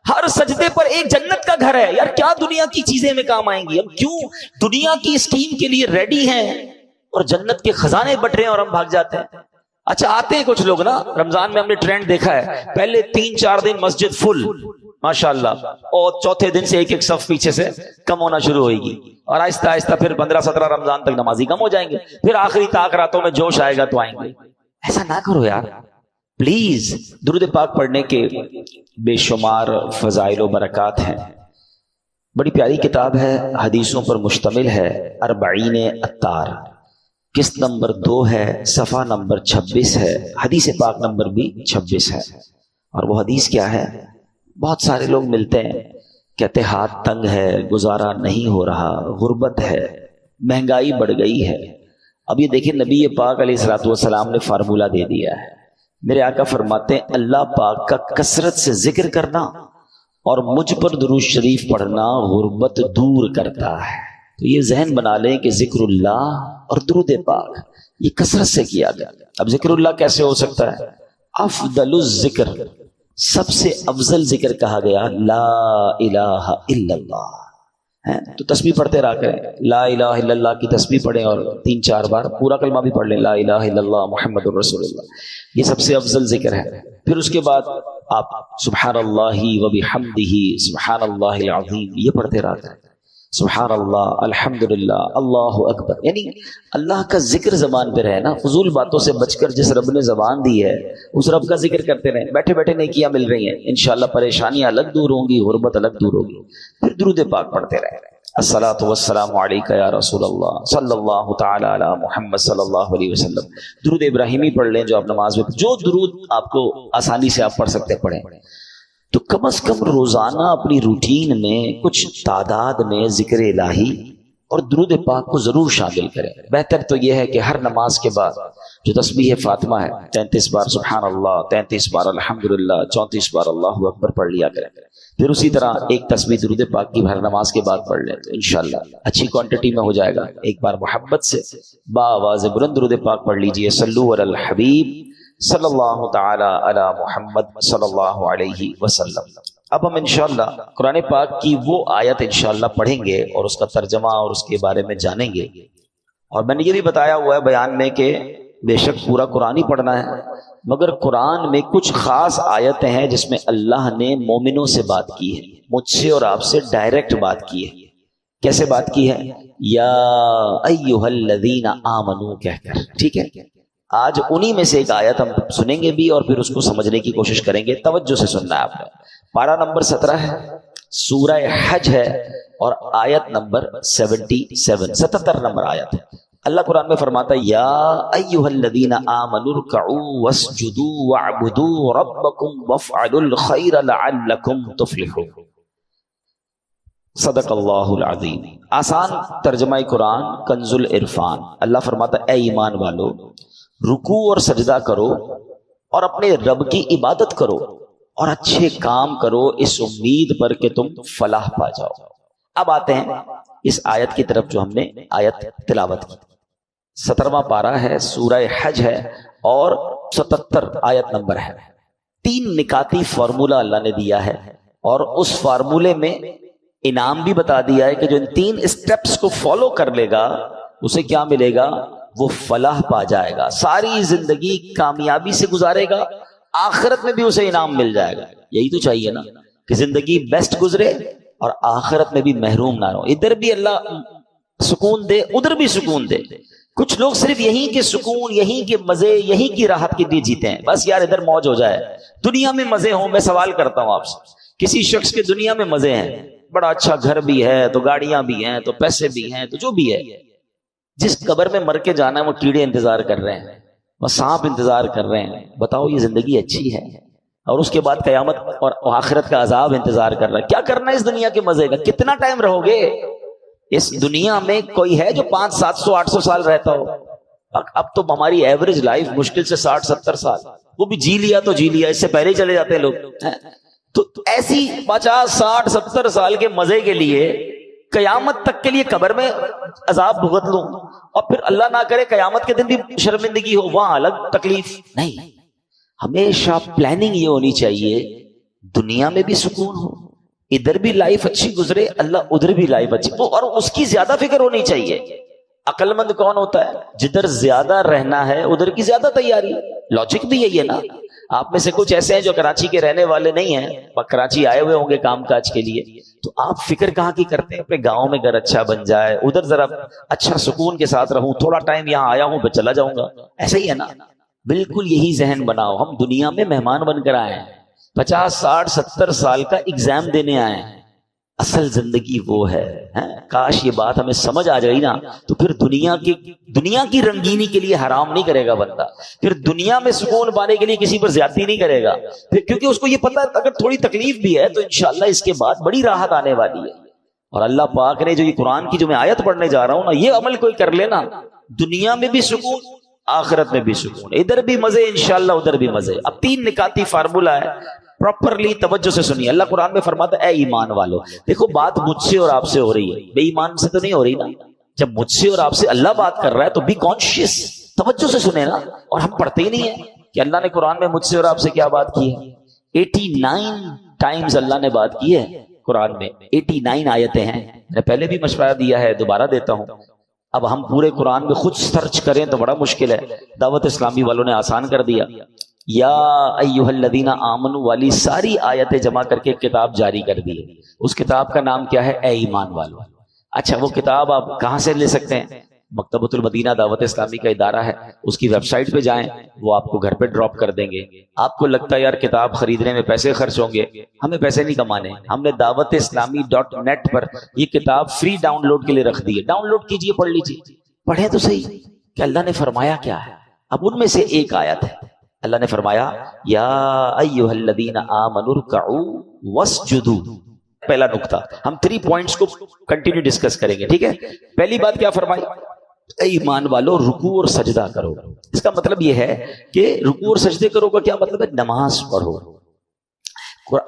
Speaker 4: ہر سجدے پر ایک جنت کا گھر ہے. یار کیا دنیا کی چیزیں میں کام آئیں گی؟ ہم کیوں دنیا کی اسکیم کے لیے ریڈی ہیں اور جنت کے خزانے بٹ رہے ہیں اور ہم بھاگ جاتے ہیں. اچھا آتے ہیں کچھ لوگ نا، رمضان میں ہم نے ٹرینڈ دیکھا ہے، پہلے 3-4 دن مسجد فل ماشاءاللہ، اور چوتھے دن سے ایک صف پیچھے سے کم ہونا شروع ہوئے گی، اور آہستہ آہستہ پھر 15-17 رمضان تک نمازی کم ہو جائیں گے، پھر آخری طاق راتوں میں جوش آئے گا تو آئیں گے. ایسا نہ کرو یار پلیز. درود پاک پڑھنے کے بے شمار فضائل و برکات ہیں. بڑی پیاری کتاب ہے، حدیثوں پر مشتمل ہے، 40 عطار، قسط نمبر 2 ہے، صفحہ نمبر 26 ہے، حدیث پاک نمبر بھی 26 ہے. اور وہ حدیث کیا ہے؟ بہت سارے لوگ ملتے ہیں کہتے ہاتھ تنگ ہے، گزارا نہیں ہو رہا، غربت ہے، مہنگائی بڑھ گئی ہے. اب یہ دیکھیں نبی پاک علیہ الصلوۃ والسلام نے فارمولہ دے دیا ہے. میرے آقا فرماتے ہیں اللہ پاک کا کثرت سے ذکر کرنا اور مجھ پر درود شریف پڑھنا غربت دور کرتا ہے. تو یہ ذہن بنا لیں کہ ذکر اللہ اور درود پاک یہ کثرت سے کیا گیا. اب ذکر اللہ کیسے ہو سکتا ہے؟ افضل الذکر، سب سے افضل ذکر کہا گیا لا الہ الا اللہ. تو تسبیح پڑھتے رہا کریں، لا الہ الا اللہ کی تسبیح پڑھیں اور 3-4 بار پورا کلمہ بھی پڑھ لیں، لا الہ الا اللہ محمد الرسول اللہ. یہ سب سے افضل ذکر ہے. پھر اس کے بعد آپ سبحان اللہ و بحمدہ سبحان اللہ العظیم یہ پڑھتے رہا کریں. سبحان اللہ، الحمدللہ، اللہ اکبر. یعنی اللہ کا ذکر زبان پہ رہے نا. فضول باتوں سے بچ کر جس رب نے زبان دی ہے اس رب کا ذکر کرتے رہیں. بیٹھے بیٹھے نیکیاں مل رہی ہیں، انشاءاللہ پریشانیاں الگ دور ہوں گی، غربت الگ دور ہوگی. پھر درود پاک پڑھتے رہیں. الصلاۃ والسلام علیک یا رسول اللہ صلی اللہ تعالی علی محمد صلی اللہ علیہ وسلم. درود ابراہیمی پڑھ لیں جو آپ نماز میں، جو درود آپ کو آسانی سے آپ پڑھ سکتے پڑھیں. تو کم از کم روزانہ اپنی روٹین میں کچھ تعداد میں ذکر الہی اور درود پاک کو ضرور شامل کریں. بہتر تو یہ ہے کہ ہر نماز کے بعد جو تسبیح فاطمہ ہے 33 بار سبحان اللہ، 33 بار الحمدللہ، 34 بار اللہ اکبر پڑھ لیا کریں. پھر اسی طرح ایک تسبیح درود پاک کی ہر نماز کے بعد پڑھ لیں تو انشاءاللہ اچھی کوانٹٹی میں ہو جائے گا. ایک بار محبت سے با آواز بلند درود پاک پڑھ لیجئے، صلو علی الحبیب صلی اللہ تعالی علی محمد صلی اللہ علیہ وسلم. اب ہم انشاءاللہ قرآن پاک کی وہ آیت انشاءاللہ پڑھیں گے اور اس کا ترجمہ اور اس کے بارے میں جانیں گے. اور میں نے یہ بھی بتایا ہوا ہے بیان میں کہ بے شک پورا قرآن ہی پڑھنا ہے، مگر قرآن میں کچھ خاص آیتیں ہیں جس میں اللہ نے مومنوں سے بات کی ہے، مجھ سے اور آپ سے ڈائریکٹ بات کی ہے. کیسے بات کی ہے؟ یا ایھا الذین آمنو کہہ کر. ٹھیک ہے، آج انہی میں سے ایک آیت ہم سنیں گے بھی اور پھر اس کو سمجھنے کی کوشش کریں گے. توجہ سے سننا ہے آپ نے. پارہ نمبر 17 ہے، سورہ حج ہے اور آیت نمبر 77 نمبر آیت ہے. اللہ قرآن میں فرماتا ہے یا ایھا الذین آمنوا ارکعوا واسجدوا واعبدوا ربکم وافعلوا الخیر لعلکم تفلحون. صدق اللہ العظیم. آسان ترجمہ قرآن کنز العرفان. اللہ فرماتا ہے اے ایمان والو رکوع اور سجدہ کرو اور اپنے رب کی عبادت کرو اور اچھے کام کرو اس امید پر کہ تم فلاح پا جاؤ. اب آتے ہیں اس آیت کی طرف جو ہم نے آیت تلاوت کی. 17واں پارہ ہے، سورہ حج ہے اور 77 آیت نمبر ہے. 3 نکاتی فارمولہ اللہ نے دیا ہے اور اس فارمولے میں انعام بھی بتا دیا ہے کہ جو ان 3 اسٹیپس کو فالو کر لے گا اسے کیا ملے گا؟ وہ فلاح پا جائے گا، ساری زندگی کامیابی سے گزارے گا، آخرت میں بھی اسے انعام مل جائے گا. یہی تو چاہیے نا کہ زندگی بیسٹ گزرے اور آخرت میں بھی محروم نہ ہو. ادھر بھی اللہ سکون دے ادھر بھی سکون دے. کچھ لوگ صرف یہیں کے سکون، یہیں کے مزے، یہیں کی راحت کے لیے جیتے ہیں. بس یار ادھر موج ہو جائے، دنیا میں مزے ہوں. میں سوال کرتا ہوں آپ سے، کسی شخص کے دنیا میں مزے ہیں، بڑا اچھا گھر بھی ہے تو گاڑیاں بھی ہیں تو پیسے بھی ہیں تو جو بھی ہے، جس قبر میں مر کے جانا ہے وہ کیڑے انتظار کر رہے ہیں، وہ سانپ انتظار کر رہے ہیں. بتاؤ یہ زندگی اچھی ہے؟ اور اس کے بعد قیامت اور آخرت کا عذاب انتظار کر رہا ہے. کیا کرنا ہے اس دنیا کے مزے کا؟ کتنا ٹائم رہو گے اس دنیا میں؟ کوئی ہے جو 500 700 800 سال رہتا ہو؟ اب تو ہماری ایوریج لائف مشکل سے 60 70 سال، وہ بھی جی لیا تو جی لیا، اس سے پہلے ہی چلے جاتے ہیں لوگ. تو ایسی 50 60 70 سال کے مزے کے لیے قیامت تک کے لیے قبر میں عذاب بھگت لوں اور پھر اللہ نہ کرے قیامت کے دن بھی شرمندگی ہو، وہاں الگ تکلیف. نہیں، ہمیشہ پلاننگ یہ ہونی چاہیے دنیا میں بھی سکون ہو، ادھر بھی لائف اچھی گزرے، اللہ ادھر بھی لائف اچھی ہو، اور اس کی زیادہ فکر ہونی چاہیے. عقل مند کون ہوتا ہے؟ جدھر زیادہ رہنا ہے ادھر کی زیادہ تیاری. لاجک بھی یہی ہے نا. آپ میں سے کچھ ایسے ہیں جو کراچی کے رہنے والے نہیں ہیں، کراچی آئے ہوئے ہوں گے کام کاج کے لیے، تو آپ فکر کہاں کی کرتے ہیں؟ اپنے گاؤں میں گھر اچھا بن جائے، ادھر ذرا اچھا سکون کے ساتھ رہوں، تھوڑا ٹائم یہاں آیا ہوں پھر چلا جاؤں گا. ایسا ہی ہے نا. بالکل یہی ذہن بناؤ. ہم دنیا میں مہمان بن کر آئے ہیں، 50 60 70 سال کا ایگزام دینے آئے ہیں. اصل زندگی وہ ہے. کاش یہ بات ہمیں سمجھ آ جائے نا، تو پھر دنیا کی رنگینی کے لیے حرام نہیں کرے گا بندہ، پھر دنیا میں سکون پانے کے لیے کسی پر زیادتی نہیں کرے گا، پھر کیونکہ اس کو یہ پتہ ہے اگر تھوڑی تکلیف بھی ہے تو انشاءاللہ اس کے بعد بڑی راحت آنے والی ہے. اور اللہ پاک نے جو یہ قرآن کی جو میں آیت پڑھنے جا رہا ہوں نا، یہ عمل کوئی کر لینا، دنیا میں بھی سکون، آخرت میں بھی سکون، ادھر بھی مزے انشاءاللہ ادھر بھی مزے. اب 3 نکاتی فارمولہ ہے، پراپرلی توجہ سے سنیے. اللہ قرآن میں فرماتا ہے اے ایمان والو. دیکھو بات مجھ سے اور آپ سے ہو رہی ہے، بے ایمان سے تو نہیں ہو رہی نا. جب مجھ سے اور آپ سے اللہ بات کر رہا ہے تو بی کانشیس، توجہ سے سنیں نا. اور ہم پڑھتے ہی نہیں ہیں کہ اللہ نے قرآن میں مجھ سے اور آپ سے کیا بات کی ہے. 89 ٹائمز اللہ نے بات کی ہے قرآن میں. 89 آیتیں ہیں. میں نے پہلے بھی مشورہ دیا ہے، دوبارہ دیتا ہوں. اب ہم پورے قرآن میں خود سرچ کریں تو بڑا مشکل ہے. دعوت اسلامی والوں نے آسان کر دیا. یا ایھا الذین آمنوا والی ساری آیتیں جمع کر کے ایک کتاب جاری کر دی ہے. اس کتاب کا نام کیا ہے؟ اے ایمان والو. اچھا وہ کتاب آپ کہاں سے لے سکتے ہیں؟ مکتبۃ المدینہ دعوت اسلامی کا ادارہ ہے، اس کی ویب سائٹ پہ جائیں، وہ آپ کو گھر پہ ڈراپ کر دیں گے. آپ کو لگتا ہے یار کتاب خریدنے میں پیسے خرچ ہوں گے، ہمیں پیسے نہیں کمانے. ہم نے دعوت اسلامی .net پر یہ کتاب فری ڈاؤن لوڈ کے لیے رکھ دی ہے. ڈاؤن لوڈ کیجئے، پڑھ لیجئے، پڑھیں تو صحیح کہ اللہ نے فرمایا کیا ہے. اب ان میں سے ایک آیت ہے، اللہ نے فرمایا یا ایھا الذین آمنوا ارکعوا واسجدوا. پہلا نقطہ، ہم 3 پوائنٹس کو کنٹینیو ڈسکس کریں گے، ٹھیک ہے. پہلی بات کیا فرمائی؟ اے ایمان والو رکوع اور سجدہ کرو. اس کا مطلب یہ ہے کہ رکوع اور سجدے کرو کا کیا مطلب ہے؟ نماز پڑھو.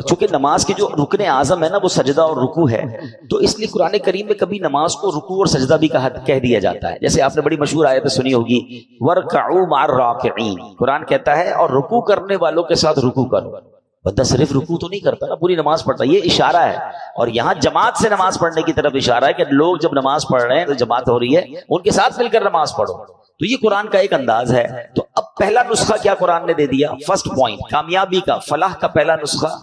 Speaker 4: چونکہ نماز کے جو رکن اعظم ہے نا وہ سجدہ اور رکوع ہے، تو اس لیے قرآن کریم میں کبھی نماز کو رکوع اور سجدہ بھی کہہ دیا جاتا ہے. جیسے آپ نے بڑی مشہور آیت سنی ہوگی وَارْكَعُوا مَعَ الرَّاكِعِينَ. قرآن کہتا ہے اور رکوع کرنے والوں کے ساتھ رکوع کرو. بندہ صرف رکوع تو نہیں کرتا نا، پوری نماز پڑھتا. یہ اشارہ ہے، اور یہاں جماعت سے نماز پڑھنے کی طرف اشارہ ہے کہ لوگ جب نماز پڑھ رہے ہیں تو جماعت ہو رہی ہے، ان کے ساتھ مل کر نماز پڑھو. تو یہ قرآن کا ایک انداز ہے. تو اب پہلا نسخہ کیا قرآن نے دے دیا؟ فرسٹ پوائنٹ، کامیابی کا، فلاح کا پہلا نسخہ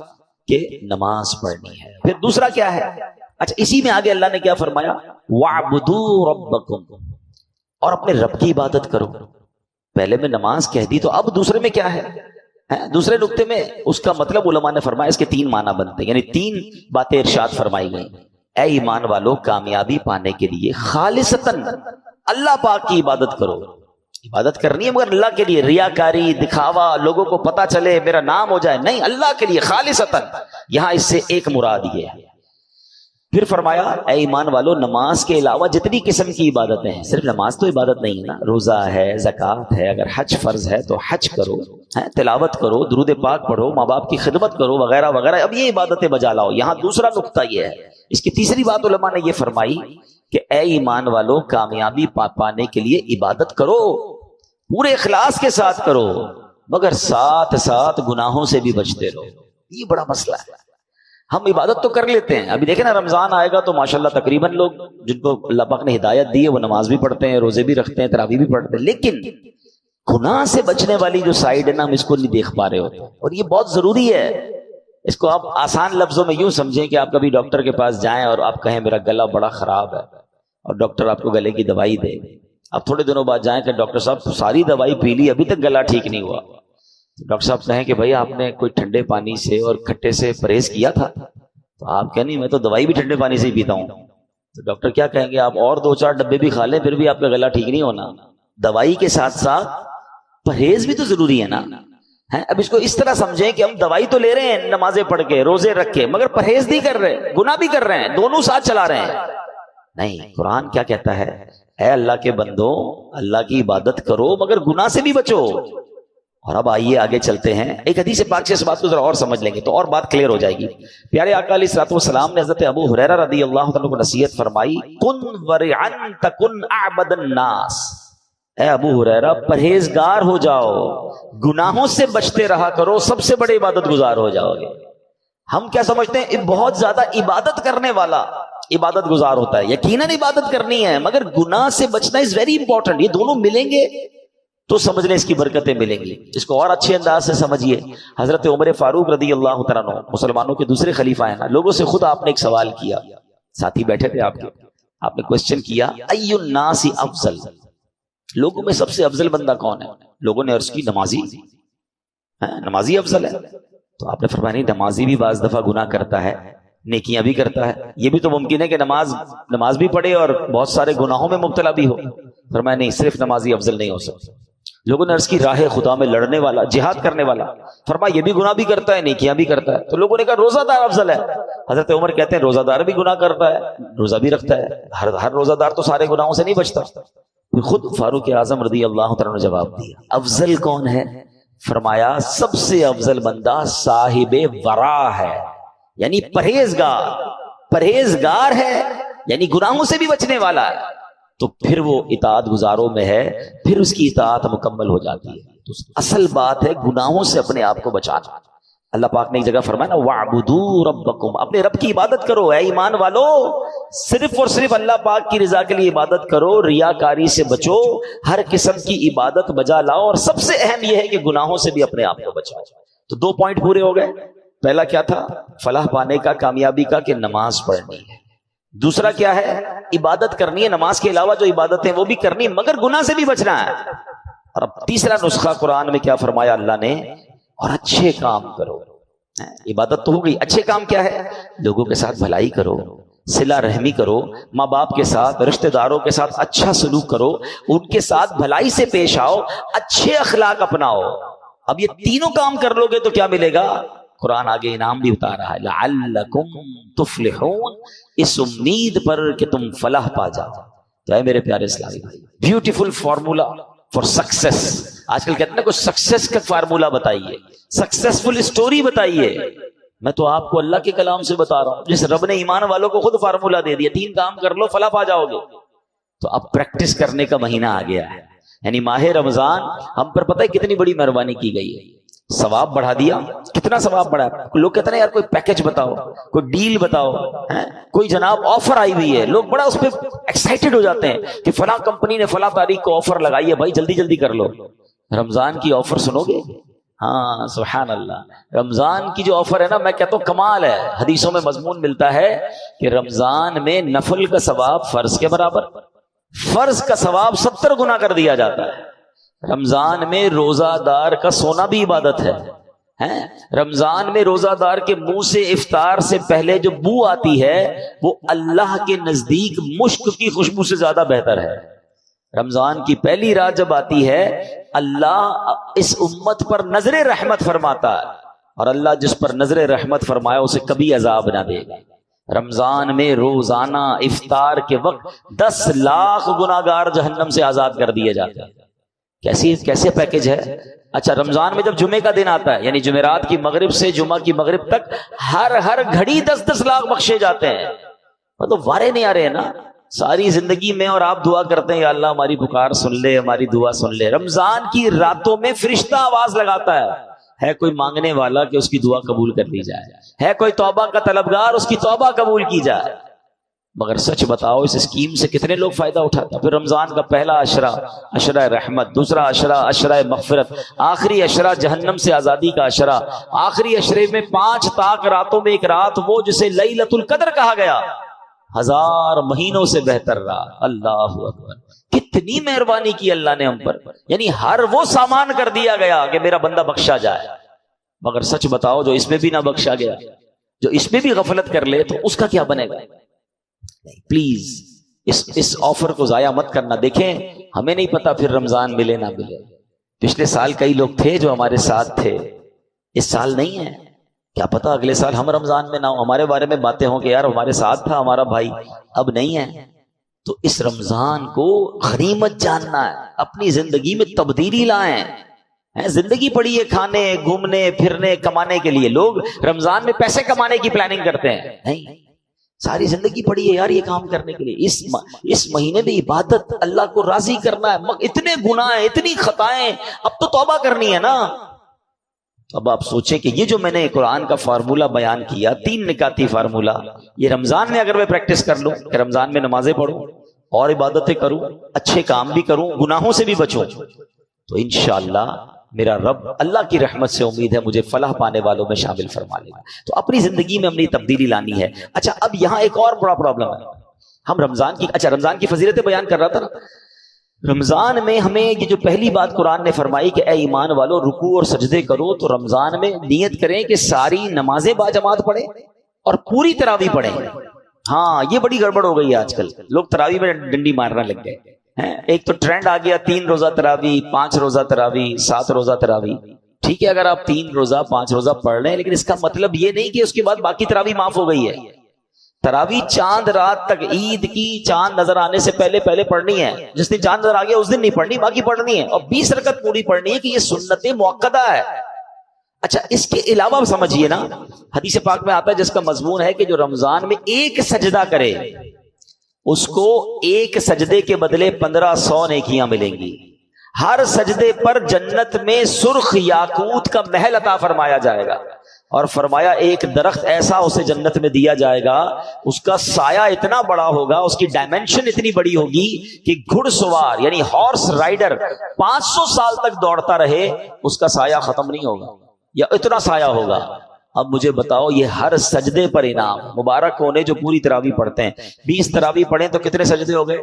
Speaker 4: کہ نماز پڑھنی ہے. پھر دوسرا کیا ہے؟ اچھا اسی میں آگے اللہ نے کیا فرمایا؟ وَاعْبُدُوا رَبَّكُمْ. اور اپنے رب کی عبادت کرو. پہلے میں نماز کہہ دی، تو اب دوسرے میں کیا ہے؟ دوسرے نقطے میں اس کا مطلب علماء نے فرمایا اس کے 3 معنی بنتے ہیں، یعنی 3 باتیں ارشاد فرمائی گئی. اے ایمان والو کامیابی پانے کے لیے خالصتاً اللہ پاک کی عبادت کرو. عبادت کرنی ہے مگر اللہ کے لیے. ریاکاری، دکھاوا، لوگوں کو پتا چلے میرا نام ہو جائے، نہیں، اللہ کے لیے خالصتاً. یہاں اس سے ایک مراد یہ ہے. پھر فرمایا اے ایمان والو، نماز کے علاوہ جتنی قسم کی عبادتیں ہیں، صرف نماز تو عبادت نہیں ہے نا، روزہ ہے، زکوٰۃ ہے، اگر حج فرض ہے تو حج کرو، تلاوت کرو، درود پاک پڑھو، ماں باپ کی خدمت کرو، وغیرہ وغیرہ. اب یہ عبادتیں بجا لاؤ. یہاں دوسرا نقطہ یہ ہے، اس کی تیسری بات علماء نے یہ فرمائی کہ اے ایمان والو، کامیابی پانے کے لیے عبادت کرو، پورے اخلاص کے ساتھ کرو، مگر ساتھ ساتھ گناہوں سے بھی بچتے رہو. یہ بڑا مسئلہ ہے. ہم عبادت تو کر لیتے ہیں، ابھی دیکھیں نا رمضان آئے گا تو ماشاءاللہ تقریباً لوگ جن کو اللہ پاک نے ہدایت دی ہے وہ نماز بھی پڑھتے ہیں، روزے بھی رکھتے ہیں، تراویح بھی پڑھتے ہیں، لیکن گناہ سے بچنے والی جو سائیڈ ہے نا، ہم اس کو نہیں دیکھ پا رہے ہوتے، اور یہ بہت ضروری ہے. اس کو آپ آسان لفظوں میں یوں سمجھیں کہ آپ کبھی ڈاکٹر کے پاس جائیں اور آپ کہیں میرا گلا بڑا خراب ہے، اور ڈاکٹر آپ کو گلے کی دوائی دے. آپ تھوڑے دنوں بعد جائیں کہ ڈاکٹر صاحب ساری دوائی پی لی، ابھی تک گلا ٹھیک نہیں ہوا. ڈاکٹر صاحب کہیں کہ بھائی آپ نے کوئی ٹھنڈے پانی سے اور کھٹے سے پرہیز کیا تھا؟ تو آپ کہیں نہیں، میں تو دوائی بھی ٹھنڈے پانی سے ہی پیتا ہوں. تو ڈاکٹر کیا کہیں گے، آپ اور 2-4 ڈبے بھی کھا لیں پھر بھی آپ کا گلا ٹھیک نہیں ہونا. دوائی کے ساتھ ساتھ پرہیز بھی تو ضروری ہے نا. اب اس کو اس طرح سمجھیں کہ ہم دوائی تو لے رہے ہیں نمازیں پڑھ کے، روزے رکھ کے، مگر پرہیز نہیں کر رہے، گناہ بھی کر رہے ہیں، دونوں ساتھ چلا رہے ہیں. نہیں، قرآن کیا کہتا ہے، اے اللہ کے بندو، اللہ کی عبادت کرو مگر گناہ سے بھی بچو. اور اب آئیے آگے چلتے ہیں، ایک حدیث پاک سے اس بات کو ذرا اور سمجھ لیں گے تو اور بات کلیئر ہو جائے گی. پیارے آقا علیہ الصلوۃ والسلام نے حضرت ابو ہریرہ رضی اللہ عنہ کو نصیحت فرمائی، کن ورعن تکن اعبد الناس. اے ابو ہریرہ، پرہیزگار ہو جاؤ، گناہوں سے بچتے رہا کرو، سب سے بڑے عبادت گزار ہو جاؤ گے. ہم کیا سمجھتے ہیں، بہت زیادہ عبادت کرنے والا عبادت گزار ہوتا ہے. یقیناً عبادت کرنی ہے مگر گناہ سے بچنا از ویری امپورٹنٹ. یہ دونوں ملیں گے تو سمجھ لیں اس کی برکتیں ملیں گی. اس کو اور اچھے انداز سے سمجھیے. حضرت عمر فاروق رضی اللہ تعالیٰ عنہ مسلمانوں کے دوسرے خلیفہ ہیں نا، لوگوں سے خود آپ نے ایک سوال کیا، ساتھی بیٹھے تھے آپ کے، آپ نے کوسچن کیا ای الناس افضل، لوگوں میں سب سے افضل بندہ کون ہے؟ لوگوں نے عرض کی نمازی. نمازی افضل ہے؟ تو آپ نے فرمایا نہیں، نمازی بھی بعض دفعہ گناہ کرتا ہے، نیکیاں بھی کرتا ہے. یہ بھی تو ممکن ہے کہ نماز بھی پڑھے اور بہت سارے گناہوں میں مبتلا بھی ہو. فرمایا نہیں، صرف نمازی افضل نہیں ہو سکتا. لوگوں نے عرض کی راہ خدا میں لڑنے والا، جہاد کرنے والا. فرمایا یہ بھی گناہ بھی کرتا ہے، نیکیاں بھی کرتا ہے. تو لوگوں نے کہا روزہ دار افضل ہے. حضرت عمر کہتے ہیں روزہ دار بھی گناہ کرتا ہے، روزہ بھی رکھتا ہے، ہر روزہ دار تو سارے گناہوں سے نہیں بچتا. خود فاروق اعظم رضی اللہ تعالیٰ نے جواب دیا، افضل کون ہے؟ فرمایا سب سے افضل بندہ صاحب ورع ہے، یعنی پرہیزگار ہے، یعنی گناہوں سے بھی بچنے والا ہے. تو پھر وہ اطاعت گزاروں میں ہے، پھر اس کی اطاعت مکمل ہو جاتی ہے. تو اصل بات ہے گناہوں سے اپنے آپ کو بچانا. اللہ پاک نے ایک جگہ فرمایا نا، وَاعْبُدُوا رَبَّكُمْ، اپنے رب کی عبادت کرو. اے ایمان والو، صرف اور صرف اللہ پاک کی رضا کے لیے عبادت کرو، ریاکاری سے بچو، ہر قسم کی عبادت بجا لاؤ، اور سب سے اہم یہ ہے کہ گناہوں سے بھی اپنے آپ کو بچاؤ. تو 2 پوائنٹ پورے ہو گئے. پہلا کیا تھا؟ فلاح پانے کا، کامیابی کا، کہ نماز پڑھنی ہے. دوسرا کیا ہے؟ عبادت کرنی ہے، نماز کے علاوہ جو عبادتیں وہ بھی کرنی مگر گناہ سے بھی بچنا ہے. اور اب تیسرا نسخہ قرآن میں کیا فرمایا اللہ نے؟ اور اچھے کام کرو. عبادت تو ہو گئی، اچھے کام کیا ہے؟ لوگوں کے ساتھ بھلائی کرو، صلہ رحمی کرو، ماں باپ کے ساتھ، رشتہ داروں کے ساتھ اچھا سلوک کرو، ان کے ساتھ بھلائی سے پیش آؤ، اچھے اخلاق اپناؤ. اب یہ تینوں کام کر لو گے تو کیا ملے گا؟ قرآن آگے انعام بھی بتا رہا ہے، لعلکم تفلحون، اس امید پر کہ تم فلاح پا جاؤ. تو اے میرے پیارے اسلامی بھائی، بیوٹیفل فارمولا فار سکسیس. آج کل کہتے ہیں نا کوئی سکسیس کا فارمولا بتائیے، سکسیسفل اسٹوری بتائیے. میں تو آپ کو اللہ کے کلام سے بتا رہا ہوں، جس رب نے ایمان والوں کو خود فارمولا دے دیا، 3 کام کر لو فلاح پا جاؤ گے. تو اب پریکٹس کرنے کا مہینہ آ گیا ہے، یعنی ماہ رمضان ہم پر پتہ ہے کتنی بڑی مہربانی کی گئی ہے. ثواب بڑھا دیا. کتنا ثواب بڑھا؟ لوگ کہتے ہیں یار کوئی پیکج بتاؤ، کوئی ڈیل بتاؤ، کوئی جناب آفر آئی ہوئی ہے. لوگ بڑا اس پہ ایکسائٹڈ ہو جاتے ہیں کہ فلاں کمپنی نے فلاں تاریخ کو آفر لگائی ہے، بھائی جلدی جلدی کر لو. رمضان کی آفر سنو گے؟ ہاں سبحان اللہ، رمضان کی جو آفر ہے نا، میں کہتا ہوں کمال ہے. حدیثوں میں مضمون ملتا ہے کہ رمضان میں نفل کا ثواب فرض کے برابر، فرض کا ثواب 70 گنا کر دیا جاتا ہے. رمضان میں روزہ دار کا سونا بھی عبادت ہے. رمضان میں روزہ دار کے منہ سے افطار سے پہلے جو بو آتی ہے وہ اللہ کے نزدیک مشک کی خوشبو سے زیادہ بہتر ہے. رمضان کی پہلی رات جب آتی ہے اللہ اس امت پر نظر رحمت فرماتا ہے، اور اللہ جس پر نظر رحمت فرمایا اسے کبھی عذاب نہ دے گا۔ رمضان میں روزانہ افطار کے وقت 10 لاکھ گناہگار جہنم سے آزاد کر دیے جاتے ہیں۔ کیسے پیکج ہے؟ اچھا، رمضان میں جب جمعے کا دن آتا ہے، یعنی جمعرات کی مغرب سے جمعہ کی مغرب تک ہر گھڑی 10 لاکھ بخشے جاتے ہیں۔ مطلب وارے نہیں آ رہے ہیں نا ساری زندگی میں، اور آپ دعا کرتے ہیں یا اللہ ہماری پکار سن لے، ہماری دعا سن لے۔ رمضان کی راتوں میں فرشتہ آواز لگاتا ہے کوئی مانگنے والا کہ اس کی دعا قبول کر لی جائے، ہے کوئی توبہ کا طلبگار اس کی توبہ قبول کی جائے۔ مگر سچ بتاؤ اس اسکیم سے کتنے لوگ فائدہ اٹھاتے ہیں؟ پھر رمضان کا پہلا عشرہ، عشرہ رحمت، دوسرا عشرہ، عشرہ مغفرت، آخری عشرہ جہنم سے آزادی کا عشرہ، آخری عشرے میں 5 طاق راتوں میں ایک رات، وہ جسے لیلۃ القدر کہا گیا، 1000 مہینوں سے بہتر رات۔ اللہ اکبر، کتنی مہربانی کی اللہ نے ہم پر، یعنی ہر وہ سامان کر دیا گیا کہ میرا بندہ بخشا جائے۔ مگر سچ بتاؤ جو اس میں بھی نہ بخشا گیا، جو اس میں بھی غفلت کر لے، تو اس کا کیا بنے گا؟ پلیز اس آفر کو ضائع مت کرنا۔ دیکھیں ہمیں نہیں پتا پھر رمضان ملے نہ ملے۔ پچھلے سال کئی لوگ تھے جو ہمارے ساتھ تھے، اس سال نہیں ہے، کیا پتا اگلے سال ہم رمضان میں نہ ہو، ہمارے بارے میں باتیں ہوں کہ یار ہمارے ساتھ تھا ہمارا بھائی، اب نہیں ہے۔ تو اس رمضان کو غنیمت جاننا ہے، اپنی زندگی میں تبدیلی لائیں۔ زندگی پڑی ہے کھانے گھومنے پھرنے کمانے کے لیے، لوگ رمضان میں پیسے کمانے کی پلاننگ کرتے ہیں، نہیں، ساری زندگی پڑی ہے یار یہ کام کرنے کے لیے۔ اس مہینے میں عبادت، اللہ کو راضی کرنا ہے، اتنے گناہ ہیں، اتنی خطائیں، اب تو توبہ کرنی ہے نا۔ اب آپ سوچیں کہ یہ جو میں نے قرآن کا فارمولہ بیان کیا، 3 نکاتی فارمولہ، یہ رمضان میں اگر میں پریکٹس کر لوں کہ رمضان میں نمازیں پڑھوں اور عبادتیں کروں، اچھے کام بھی کروں، گناہوں سے بھی بچوں، تو انشاءاللہ میرا رب اللہ کی رحمت سے امید ہے مجھے فلاح پانے والوں میں شامل فرما لے گا۔ تو اپنی زندگی میں اپنی تبدیلی لانی ہے۔ اچھا اب یہاں ایک اور بڑا پرابلم ہے، ہم رمضان کی فضیلتیں بیان کر رہا تھا نا۔ رمضان میں ہمیں یہ جو پہلی بات قرآن نے فرمائی کہ اے ایمان والو رکوع اور سجدے کرو، تو رمضان میں نیت کریں کہ ساری نمازیں باجماعت پڑھیں اور پوری تراویح پڑھیں۔ ہاں یہ بڑی گڑبڑ ہو گئی ہے آج کل، لوگ تراویح میں ڈنڈی مارنا لگ گئے۔ ایک تو ٹرینڈ آ گیا 3 روزہ تراویح، 5 روزہ تراویح، 7 روزہ تراویح۔ ٹھیک ہے اگر آپ 3 روزہ 5 روزہ پڑھ رہے ہیں، لیکن اس کا مطلب یہ نہیں کہ اس کے بعد باقی تراویح معاف ہو گئی ہے۔ تراویح چاند رات تک، عید کی چاند نظر آنے سے پہلے پڑھنی ہے، جس دن چاند نظر آ گیا اس دن نہیں پڑھنی، باقی پڑھنی ہے، اور 20 رکعت پوری پڑھنی ہے، کہ یہ سنت موقدہ ہے۔ اچھا اس کے علاوہ سمجھیے نا، حدیث پاک میں آتا ہے جس کا مضمون ہے کہ جو رمضان میں ایک سجدہ کرے اس کو ایک سجدے کے بدلے 1500 نیکیاں ملیں گی۔ ہر سجدے پر جنت میں سرخ یاقوت کا محل عطا فرمایا جائے گا، اور فرمایا ایک درخت ایسا اسے جنت میں دیا جائے گا، اس کا سایہ اتنا بڑا ہوگا، اس کی ڈائمنشن اتنی بڑی ہوگی کہ گھڑ سوار یعنی ہارس رائڈر 500 سال تک دوڑتا رہے اس کا سایہ ختم نہیں ہوگا، یا اتنا سایہ ہوگا۔ اب مجھے بتاؤ یہ ہر سجدے پر انعام، مبارک ہونے جو پوری تراویح پڑھتے ہیں، 20 تراویح پڑھیں تو کتنے سجدے ہو گئے؟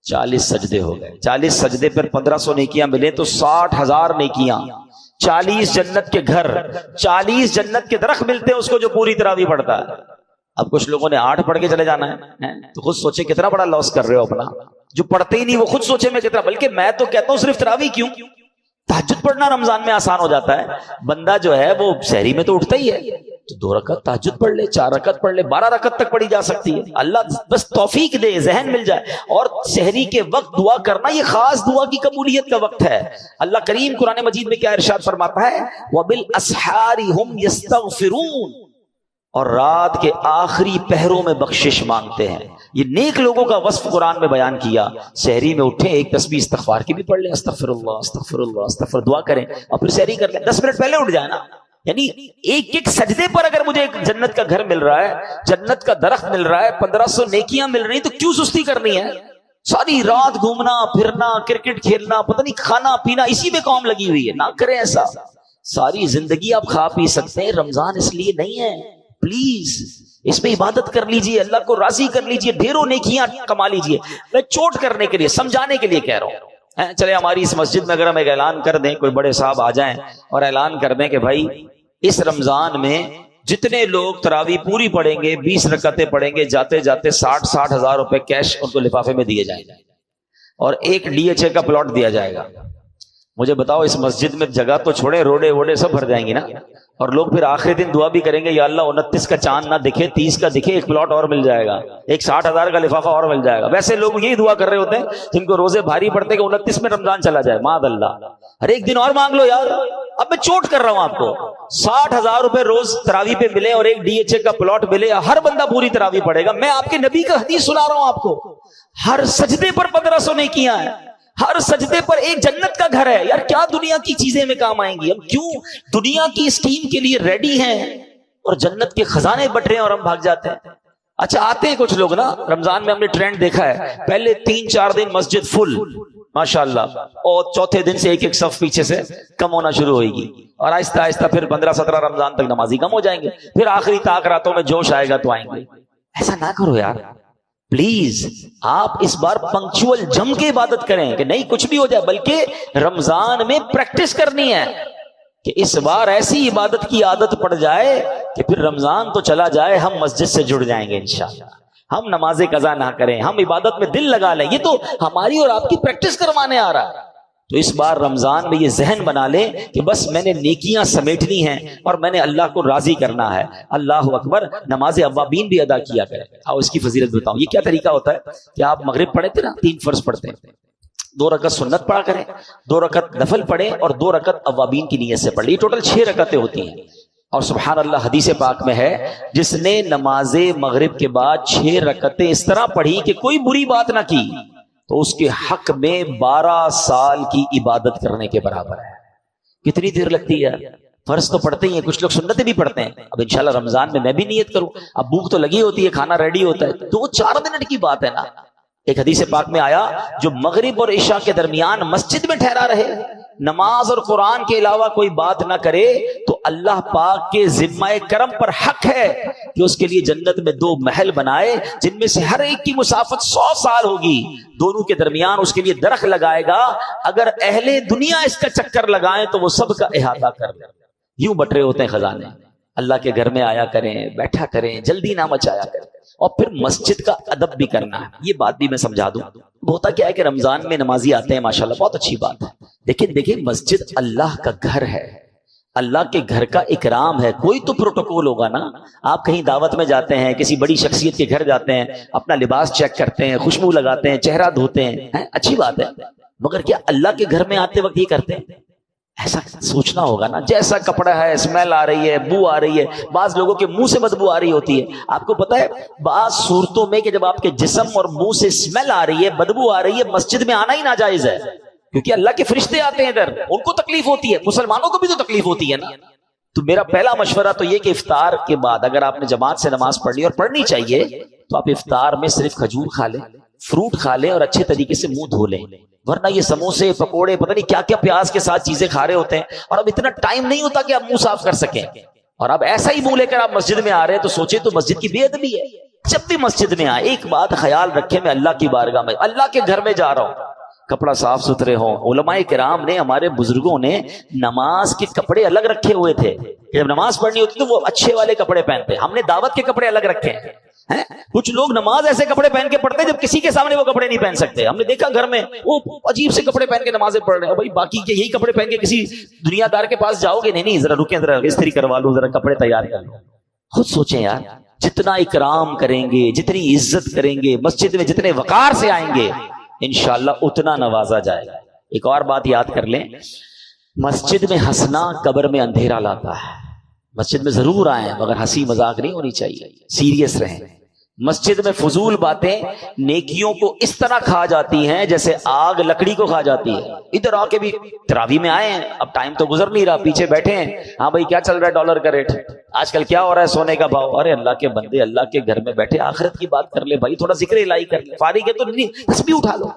Speaker 4: 40 سجدے ہو گئے۔ 40 سجدے پر 1500 نیکیاں ملیں تو 60,000 نیکیاں، 40 جنت کے گھر، 40 جنت کے درخت ملتے ہیں اس کو جو پوری تراویح پڑھتا ہے۔ اب کچھ لوگوں نے 8 پڑھ کے چلے جانا ہے، تو خود سوچے کتنا بڑا لاس کر رہے ہو اپنا۔ جو پڑھتے ہی نہیں وہ خود سوچے میں کتنا، بلکہ میں تو کہتا ہوں صرف تراویح کیوں، تہجد پڑھنا رمضان میں آسان ہو جاتا ہے۔ بندہ جو ہے وہ سحری میں تو اٹھتا ہی ہے، تو 2 رکعت تہجد پڑھ لے، 4 رکعت پڑھ لے، 12 رکعت تک پڑھی جا سکتی ہے۔ اللہ بس توفیق دے، ذہن مل جائے۔ اور سحری کے وقت دعا کرنا یہ خاص دعا کی قبولیت کا وقت ہے۔ اللہ کریم قرآن مجید میں کیا ارشاد فرماتا ہے؟ وَبِالْأَسْحَارِ هُمْ يَسْتَغْفِرُونَ، اور رات کے آخری پہروں میں بخشش مانگتے ہیں۔ یہ نیک لوگوں کا وصف قرآن میں بیان کیا۔ سحری میں اٹھیں، ایک تسبیح استغفار کی بھی پڑھ لیں، استغفر اللہ استغفر اللہ استغفر، دعا کریں، اور پھر سحری کر لیں، 10 منٹ پہلے اٹھ جائیں نا۔ یعنی ایک سجدے پر اگر مجھے ایک جنت کا گھر مل رہا ہے، جنت کا درخت مل رہا ہے، 1500 نیکیاں مل رہی، تو کیوں سستی کرنی ہے؟ ساری رات گھومنا پھرنا، کرکٹ کھیلنا، پتہ نہیں کھانا پینا، اسی میں قوم لگی ہوئی ہے۔ نہ کریں ایسا۔ ساری زندگی آپ کھا پی سکتے ہیں، رمضان اس لیے نہیں ہے۔ پلیز اس میں عبادت کر لیجئے، اللہ کو راضی کر لیجئے، ڈھیروں نیکیاں کما لیجئے۔ میں چوٹ کرنے کے لیے، سمجھانے کے لیے کہہ رہا ہوں۔ چلے ہماری اس مسجد میں اگر ہم ایک اعلان کر دیں، کوئی بڑے صاحب آ جائیں اور اعلان کر دیں کہ بھائی اس رمضان میں جتنے لوگ تراویح پوری پڑھیں گے، 20 رکعتیں پڑھیں گے، جاتے جاتے 60,000 روپے کیش ان کو لفافے میں دیے جائیں گے۔ اور ایک DHA کا پلاٹ دیا جائے گا. مجھے بتاؤ اس مسجد میں جگہ تو چھوڑے، روڈے ووڈے سب بھر جائیں گی نا. اور لوگ پھر آخری دن دعا بھی کریں گے یا اللہ 29 کا چاند نہ دکھے، 30 کا دکھے، ایک پلاٹ اور مل جائے گا، ایک 60,000 کا لفافہ اور مل جائے گا. ویسے لوگ یہی دعا کر رہے ہوتے ہیں جن کو روزے بھاری پڑتے کہ 29 میں رمضان چلا جائے. معاذ اللہ، ہر ایک دن اور مانگ لو یار. اب میں چوٹ کر رہا ہوں آپ کو، 60,000 روپے روز تراویح پہ ملے اور ایک DHA کا پلاٹ ملے، ہر بندہ پوری تراویح پڑھے گا. میں آپ کے نبی کا حدیث سنا رہا ہوں آپ کو. ہر سجدے پر 1500 نیکیاں ہیں، ہر سجدے پر ایک جنت کا گھر ہے. یار کیا دنیا کی چیزیں میں کام آئیں گی؟ ہم کیوں دنیا کی اسکیم کے لیے ریڈی ہیں اور جنت کے خزانے بٹ رہے ہیں اور ہم بھاگ جاتے ہیں. اچھا آتے ہیں کچھ لوگ نا، رمضان میں ہم نے ٹرینڈ دیکھا ہے، پہلے 3-4 دن مسجد فل ماشاءاللہ، اور چوتھے دن سے ایک صف پیچھے سے کم ہونا شروع ہوئے گی، اور آہستہ آہستہ پھر 15-17 رمضان تک نمازی کم ہو جائیں گے، پھر آخری طاق راتوں میں جوش آئے گا تو آئیں گے. ایسا نہ کرو یار پلیز. آپ اس بار پنکچوئل جم کے عبادت کریں کہ نہیں کچھ بھی ہو جائے، بلکہ رمضان میں پریکٹس کرنی ہے کہ اس بار ایسی عبادت کی عادت پڑ جائے کہ پھر رمضان تو چلا جائے ہم مسجد سے جڑ جائیں گے انشاءاللہ. ہم نماز قضا نہ کریں، ہم عبادت میں دل لگا لیں. یہ تو ہماری اور آپ کی پریکٹس کروانے آ رہا ہے. تو اس بار رمضان میں یہ ذہن بنا لیں کہ بس میں نے نیکیاں سمیٹنی ہیں اور میں نے اللہ کو راضی کرنا ہے. اللہ اکبر. نماز اوابین بھی ادا کیا کریں. آؤ اس کی فضیلت بتاؤں. یہ کیا طریقہ ہوتا ہے کہ آپ مغرب پڑھے تھے نا، 3 فرض پڑھتے ہیں، 2 رکعت سنت پڑھا کریں، 2 رکعت نفل پڑھیں اور 2 رکعت اوابین کی نیت سے پڑھ لی. ٹوٹل 6 رکعتیں ہوتی ہیں. اور سبحان اللہ حدیث پاک میں ہے جس نے نماز مغرب کے بعد 6 رکعتیں اس طرح پڑھی کہ کوئی بری بات نہ کی تو اس کے حق میں 12 سال کی عبادت کرنے کے برابر ہے. کتنی دیر لگتی ہے؟ فرض تو پڑھتے ہی ہیں، کچھ لوگ سنتیں بھی پڑھتے ہیں. اب انشاءاللہ رمضان میں بھی نیت کروں. اب بھوک تو لگی ہوتی ہے، کھانا ریڈی ہوتا ہے، 2-4 منٹ کی بات ہے نا. ایک حدیث پاک میں آیا جو مغرب اور عشاء کے درمیان مسجد میں ٹھہرا رہے، نماز اور قرآن کے علاوہ کوئی بات نہ کرے، تو اللہ پاک کے ذمہ کرم پر حق ہے کہ اس کے لیے جنت میں 2 محل بنائے جن میں سے ہر ایک کی مسافت 100 سال ہوگی. دونوں کے درمیان اس کے لیے درخت لگائے گا. اگر اہل دنیا اس کا چکر لگائیں تو وہ سب کا احاطہ کر لیں. یوں بٹ رہے ہوتے ہیں خزانے. اللہ کے گھر میں آیا کریں، بیٹھا کریں، جلدی نہ مچایا کریں. اور پھر مسجد کا ادب بھی کرنا ہے. یہ بات بھی میں سمجھا دوں. ہوتا کیا ہے کہ رمضان میں نمازی آتے ہیں ماشاءاللہ، بہت اچھی بات ہے، لیکن دیکھیں مسجد اللہ کا گھر ہے، اللہ کے گھر کا اکرام ہے. کوئی تو پروٹوکول ہوگا نا. آپ کہیں دعوت میں جاتے ہیں، کسی بڑی شخصیت کے گھر جاتے ہیں، اپنا لباس چیک کرتے ہیں، خوشبو لگاتے ہیں، چہرہ دھوتے ہیں، اچھی بات ہے. مگر کیا اللہ کے گھر میں آتے وقت یہ کرتے ہیں؟ ایسا سوچنا ہوگا نا. جیسا کپڑا ہے، اسمیل آ رہی ہے، بو آ رہی ہے، بعض لوگوں کے منہ سے بدبو آ رہی ہوتی ہے. آپ کو پتا ہے بعض صورتوں میں کہ جب آپ کے جسم اور منہ سے اسمیل آ رہی ہے، بدبو آ رہی ہے، مسجد میں آنا ہی ناجائز ہے، کیونکہ اللہ کے فرشتے آتے ہیں ادھر، ان کو تکلیف ہوتی ہے، مسلمانوں کو بھی تو تکلیف ہوتی ہے نا. تو میرا پہلا مشورہ تو یہ کہ افطار کے بعد اگر آپ نے جماعت سے نماز پڑھنی اور پڑھنی چاہیے تو آپ افطار میں صرف کھجور کھا لیں، فروٹ کھا لیں اور اچھے طریقے سے منہ دھو لیں. ورنہ یہ سموسے، پکوڑے، پتہ نہیں کیا کیا پیاز کے ساتھ چیزیں کھا رہے ہوتے ہیں، اور اب اتنا ٹائم نہیں ہوتا کہ آپ منہ صاف کر سکیں. اور اب ایسا ہی منہ لے کر آپ مسجد میں آ رہے ہیں تو سوچے تو مسجد کی بے ادبی ہے. جب بھی مسجد میں آئے ایک بات خیال رکھیں، میں اللہ کی بارگاہ میں، اللہ کے گھر میں جا رہا ہوں، کپڑا صاف ستھرے ہوں. علماء کرام نے، ہمارے بزرگوں نے نماز کے کپڑے الگ رکھے ہوئے تھے. جب نماز پڑھنی ہوتی تو وہ اچھے والے کپڑے پہنتے. ہم نے دعوت کے کپڑے الگ رکھے ہیں. کچھ لوگ نماز ایسے کپڑے پہن کے پڑھتے ہیں جب کسی کے سامنے وہ کپڑے نہیں پہن سکتے. ہم نے دیکھا گھر میں وہ عجیب سے کپڑے پہن کے نمازیں پڑھ رہے ہیں. بھائی باقی کے یہی کپڑے پہن کے کسی دنیا دار کے پاس جاؤ گے؟ نہیں، ذرا رکیں، ذرا استری کروا لو، ذرا کپڑے تیار کر لو. خود سوچیں یار، جتنا اکرام کریں گے، جتنی عزت کریں گے، مسجد میں جتنے وقار سے آئیں گے، انشاءاللہ اتنا نوازا جائے گا. ایک اور بات یاد کر لیں، مسجد میں ہنسنا قبر میں اندھیرا لاتا ہے. مسجد میں ضرور آئیں مگر ہنسی مذاق نہیں ہونی چاہیے، سیریس رہیں. مسجد میں فضول باتیں نیکیوں کو اس طرح کھا جاتی ہیں جیسے آگ لکڑی کو کھا جاتی ہے. ادھر آ کے بھی تراویح میں آئے ہیں، اب ٹائم تو گزر نہیں رہا، پیچھے بیٹھے ہیں، ہاں بھائی کیا چل رہا ہے ڈالر کا ریٹ، آج کل کیا ہو رہا ہے سونے کا بھاؤ. ارے اللہ کے بندے، اللہ کے گھر میں بیٹھے آخرت کی بات کر لے بھائی، تھوڑا ذکر الہی کر لے. فارغ ہے تو نہیں تسبیح اٹھا لو،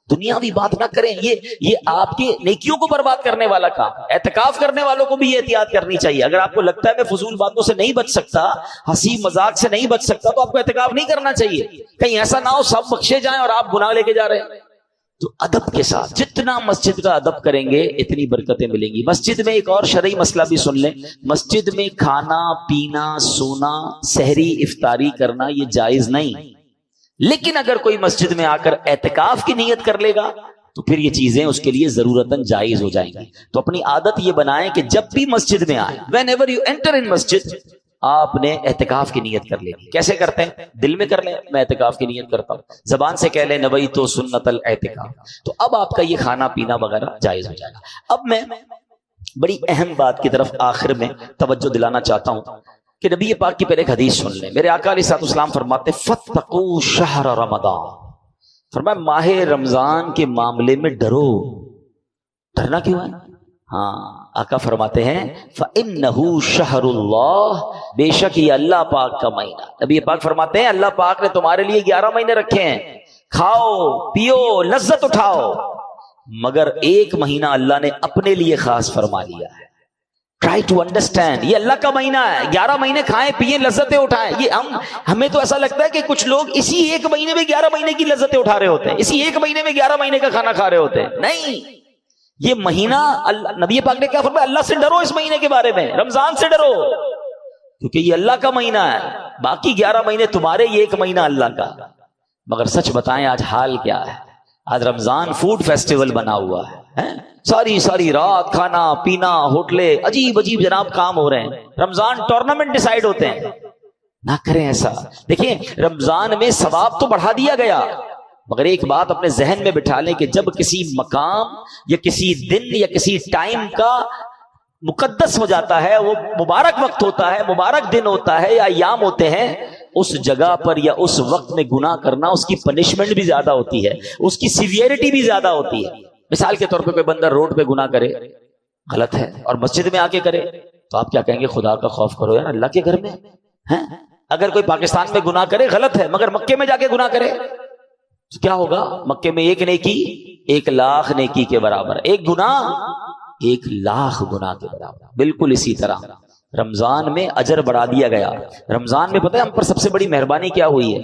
Speaker 4: دنیاوی بات نہ کریں. یہ آپ کی نیکیوں کو برباد کرنے والا کام. اعتکاف کرنے والوں کو بھی یہ احتیاط کرنی چاہیے. اگر آپ کو لگتا ہے میں فضول باتوں سے نہیں بچ سکتا، ہنسی مذاق سے نہیں بچ سکتا، تو آپ کو اعتکاف نہیں کرنا چاہیے. کہیں ایسا نہ ہو سب بخشے جائیں اور آپ گناہ لے کے جا رہے ہیں. تو ادب کے ساتھ جتنا مسجد کا ادب کریں گے اتنی برکتیں ملیں گی. مسجد میں ایک اور شرعی مسئلہ بھی سن لیں، مسجد میں کھانا پینا، سونا، سحری، افطاری کرنا یہ جائز نہیں. لیکن اگر کوئی مسجد میں آ کر اعتکاف کی نیت کر لے گا تو پھر یہ چیزیں اس کے لیے ضرورتاً جائز ہو جائیں گی. تو اپنی عادت یہ بنائیں کہ جب بھی مسجد میں آئیں, when ever you enter in مسجد, آپ نے اعتکاف کی نیت کر لینی. کیسے کرتے ہیں؟ دل میں کر لیں میں اعتکاف کی نیت کرتا ہوں, زبان سے کہہ لیں نویت سنت الاعتکاف, تو اب آپ کا یہ کھانا پینا وغیرہ جائز ہو جائے گا. اب میں بڑی اہم بات کی طرف آخر میں توجہ دلانا چاہتا ہوں کہ نبی پاک کی پہلے ایک حدیث سن لیں. میرے آقا علیہ الصلوۃ والسلام فرماتے فاتقوا شہر رمضان, فرمایا ماہ رمضان کے معاملے میں ڈرو. ڈرنا کیوں ہے؟ ہاں, آقا فرماتے ہیں فَإِنَّهُ شَهْرُ اللَّهِ, بے شک یہ اللہ پاک کا مہینہ. نبی پاک فرماتے ہیں اللہ پاک نے تمہارے لیے 11 مہینے رکھے ہیں, کھاؤ پیو لذت اٹھاؤ, مگر ایک مہینہ اللہ نے اپنے لیے خاص فرما لیا ہے. ٹرائی ٹو انڈرسٹینڈ, یہ اللہ کا مہینہ ہے, 11 مہینے کھائیں پیئیں لذتیں اٹھائیں. یہ ہمیں تو ایسا لگتا ہے کہ کچھ لوگ اسی ایک مہینے میں 11 مہینے کی لذتیں اٹھا رہے ہوتے ہیں, اسی ایک مہینے میں 11 مہینے کا کھانا کھا رہے ہوتے ہیں. نہیں, یہ مہینہ نبی پاک نے کیا فرمایا, اللہ سے ڈرو اس مہینے کے بارے میں, رمضان سے ڈرو, کیونکہ یہ اللہ کا مہینہ ہے. باقی 11 مہینے تمہارے, یہ ایک مہینہ اللہ کا. مگر سچ بتائیں آج حال کیا ہے؟ آج رمضان فوڈ فیسٹیول بنا ہوا ہے, ساری رات کھانا پینا, ہوٹلیں, عجیب عجیب جناب کام ہو رہے ہیں. رمضان ٹورنامنٹ ڈیسائیڈ ہوتے ہیں. نہ کریں ایسا. دیکھیں رمضان میں ثواب تو بڑھا دیا گیا, مگر ایک بات اپنے ذہن میں بٹھا لیں کہ جب کسی مقام یا کسی دن یا کسی ٹائم کا مقدس ہو جاتا ہے, وہ مبارک وقت ہوتا ہے, مبارک دن ہوتا ہے یا ایام ہوتے ہیں, اس جگہ پر یا اس وقت میں گناہ کرنا اس کی پنشمنٹ بھی زیادہ ہوتی ہے, اس کی سیویئرٹی بھی زیادہ ہوتی ہے. مثال کے طور پہ کوئی بندہ روڈ پہ گناہ کرے, غلط ہے, اور مسجد میں آ کے کرے, تو آپ کیا کہیں گے؟ خدا کا خوف کرو یار, اللہ کے گھر میں ہیں. اگر کوئی پاکستان میں گناہ کرے غلط ہے, مگر مکے میں جا کے گناہ کرے تو کیا ہوگا؟ مکے میں ایک نیکی 1,00,000 نیکی کے برابر, ایک گناہ 1,00,000 گناہ کے برابر. بالکل اسی طرح رمضان میں اجر بڑھا دیا گیا. رمضان میں پتہ ہے ہم پر سب سے بڑی مہربانی کیا ہوئی ہے؟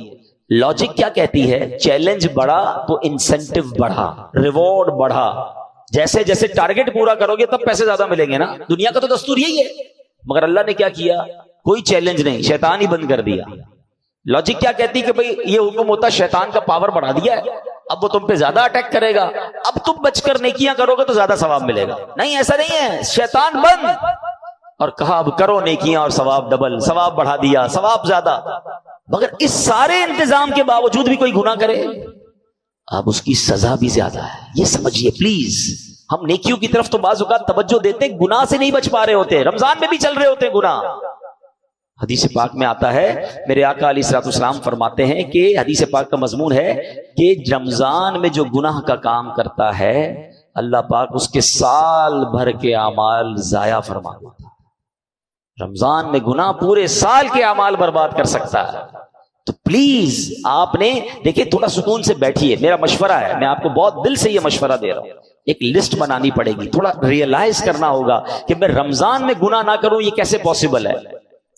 Speaker 4: لاجک کیا کہتی ہے؟ چیلنج بڑھا تو انسینٹو بڑھا, ریوارڈ بڑھا. جیسے جیسے ٹارگٹ پورا کرو گے تب پیسے زیادہ ملیں گے نا, دنیا کا تو دستور یہی ہے. مگر اللہ نے کیا کیا؟ کوئی چیلنج نہیں, شیطان ہی بند کر دیا. لاجک کیا کہتی کہ بھئی یہ حکم ہوتا شیطان کا پاور بڑھا دیا ہے, اب وہ تم پہ زیادہ اٹیک کرے گا, اب تم بچ کر نیکیاں کرو گے تو زیادہ ثواب ملے گا. نہیں, ایسا نہیں ہے, شیطان بند, اور کہا اب کرو نیکیاں اور ثواب ڈبل, ثواب بڑھا دیا, ثواب زیادہ. مگر اس سارے انتظام کے باوجود بھی کوئی گناہ کرے, اب اس کی سزا بھی زیادہ ہے. یہ سمجھیے پلیز. ہم نیکیوں کی طرف تو بعض اوقات توجہ دیتے ہیں, گناہ سے نہیں بچ پا رہے ہوتے, رمضان میں بھی چل رہے ہوتے ہیں گناہ. حدیث پاک میں آتا ہے, میرے آقا علیہ الصلوۃ والسلام فرماتے ہیں کہ حدیث پاک کا مضمون ہے کہ رمضان میں جو گناہ کا کام کرتا ہے اللہ پاک اس کے سال بھر کے اعمال ضائع فرما دیتا ہے. رمضان میں گناہ پورے سال کے اعمال برباد کر سکتا ہے. تو پلیز آپ نے دیکھیں, تھوڑا سکون سے بیٹھیے, میرا مشورہ ہے, میں آپ کو بہت دل سے یہ مشورہ دے رہا ہوں. ایک لسٹ بنانی پڑے گی, تھوڑا ریئلائز کرنا ہوگا کہ میں رمضان میں گناہ نہ کروں, یہ کیسے پاسبل ہے.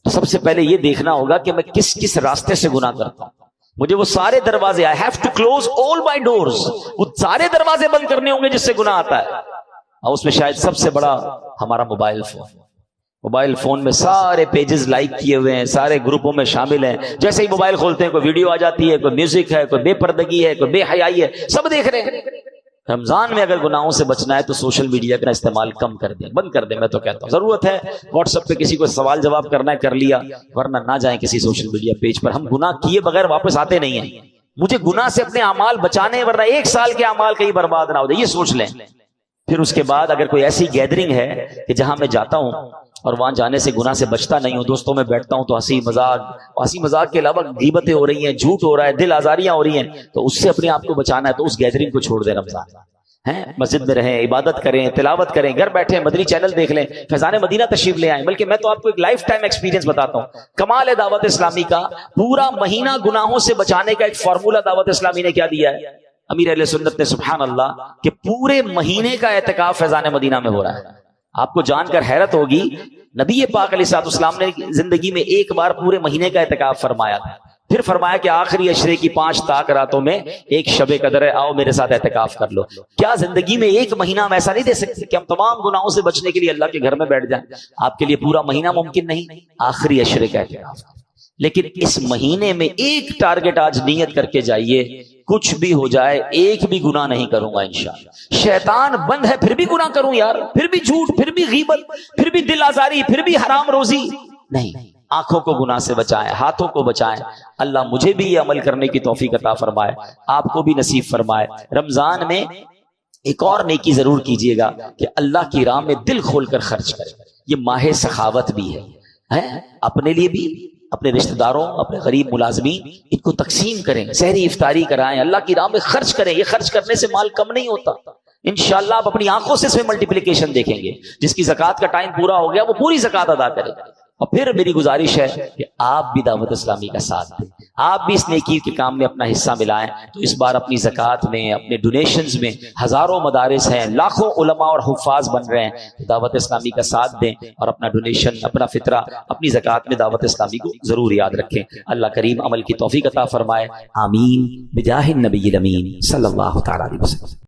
Speaker 4: تو سب سے پہلے یہ دیکھنا ہوگا کہ میں کس کس راستے سے گناہ کرتا ہوں. مجھے وہ سارے دروازے, I have to close all my doors, وہ سارے دروازے بند کرنے ہوں گے جس سے گناہ آتا ہے. اور اس میں شاید سب سے بڑا ہمارا موبائل فون. موبائل فون میں سارے پیجز لائک کیے ہوئے ہیں, سارے گروپوں میں شامل ہیں. جیسے ہی موبائل کھولتے ہیں کوئی ویڈیو آ جاتی ہے, کوئی میوزک ہے, کوئی بے پردگی ہے, کوئی بے حیائی ہے, سب دیکھ رہے ہیں. رمضان میں اگر گناہوں سے بچنا ہے تو سوشل میڈیا کا استعمال کم کر دیں, بند کر دیں. میں تو کہتا ہوں ضرورت ہے واٹس ایپ پہ کسی کو سوال جواب کرنا ہے کر لیا, ورنہ نہ جائیں کسی سوشل میڈیا پیج پر. ہم گناہ کیے بغیر واپس آتے نہیں ہیں. مجھے گناہ سے اپنے اعمال بچانے, ورنہ 1 سال کے اعمال کہیں برباد نہ ہو جائے, یہ سوچ لیں. پھر اس کے بعد اگر کوئی ایسی گیدرنگ ہے کہ جہاں میں جاتا ہوں اور وہاں جانے سے گناہ سے بچتا نہیں ہوں, دوستوں میں بیٹھتا ہوں تو ہنسی مذاق کے علاوہ غیبتیں ہو رہی ہیں, جھوٹ ہو رہا ہے, دل آزاریاں ہو رہی ہیں, تو اس سے اپنے آپ کو بچانا ہے تو اس گیدرنگ کو چھوڑ دیں. رمضان ہیں, مسجد میں رہیں, عبادت کریں, تلاوت کریں, گھر بیٹھیں, مدنی چینل دیکھ لیں, فیضان مدینہ تشریف لے آئیں. بلکہ میں تو آپ کو ایک لائف ٹائم ایکسپیرینس بتاتا ہوں. کمال ہے دعوت اسلامی کا, پورا مہینہ گناہوں سے بچانے کا ایک فارمولا دعوت اسلامی نے کیا دیا ہے. امیر اہل سنت نے سبحان اللہ کہ پورے مہینے کا اعتکاف فیضان مدینہ میں ہو رہا ہے. آپ کو جان کر حیرت ہوگی, نبی پاک علیہ الصلوۃ والسلام نے زندگی میں ایک بار پورے مہینے کا اعتکاف فرمایا تھا. پھر فرمایا کہ آخری عشرے کی 5 طاق راتوں میں ایک شب قدر ہے, آؤ میرے ساتھ اعتکاف کر لو. کیا زندگی میں ایک مہینہ ہم ایسا نہیں دے سکتے کہ ہم تمام گناہوں سے بچنے کے لیے اللہ کے گھر میں بیٹھ جائیں؟ آپ کے لیے پورا مہینہ ممکن نہیں, آخری عشرے کا اعتکاف. لیکن اس مہینے میں ایک ٹارگٹ آج نیت کر کے جائیے، کچھ بھی ہو جائے ایک بھی گناہ نہیں کروں گا انشاءاللہ۔ شیطان بند ہے پھر بھی گناہ کروں یار، پھر بھی جھوٹ، پھر بھی غیبت، پھر بھی دل آزاری، پھر بھی حرام روزی نہیں۔ آنکھوں کو گناہ سے بچائیں، ہاتھوں کو بچائیں۔ اللہ مجھے بھی یہ عمل کرنے کی توفیق عطا فرمائے، آپ کو بھی نصیب فرمائے۔ رمضان میں ایک اور نیکی ضرور کیجئے گا کہ اللہ کی راہ میں دل کھول کر خرچ کریں۔ یہ ماہ سخاوت بھی ہے، اپنے لیے بھی، اپنے رشتہ داروں، اپنے غریب ملازمین، ان کو تقسیم کریں، سحری افطاری کرائیں، اللہ کی راہ میں خرچ کریں۔ یہ خرچ کرنے سے مال کم نہیں ہوتا، انشاءاللہ آپ اپنی آنکھوں سے اس میں ملٹیپلیکیشن دیکھیں گے۔ جس کی زکوٰۃ کا ٹائم پورا ہو گیا وہ پوری زکوٰۃ ادا کرے۔ اور پھر میری گزارش ہے کہ آپ بھی دعوت اسلامی کا ساتھ دیں، آپ بھی اس نیکی کے کام میں اپنا حصہ ملائیں۔ تو اس بار اپنی زکوٰۃ میں، اپنے ڈونیشنز میں ہزاروں مدارس ہیں، لاکھوں علماء اور حفاظ بن رہے ہیں، دعوت اسلامی کا ساتھ دیں اور اپنا ڈونیشن، اپنا فطرہ، اپنی زکوٰۃ میں دعوت اسلامی کو ضرور یاد رکھیں۔ اللہ کریم عمل کی توفیق عطا فرمائے، آمین بجاہ النبی الامین صلی اللہ تعالی علیہ وسلم۔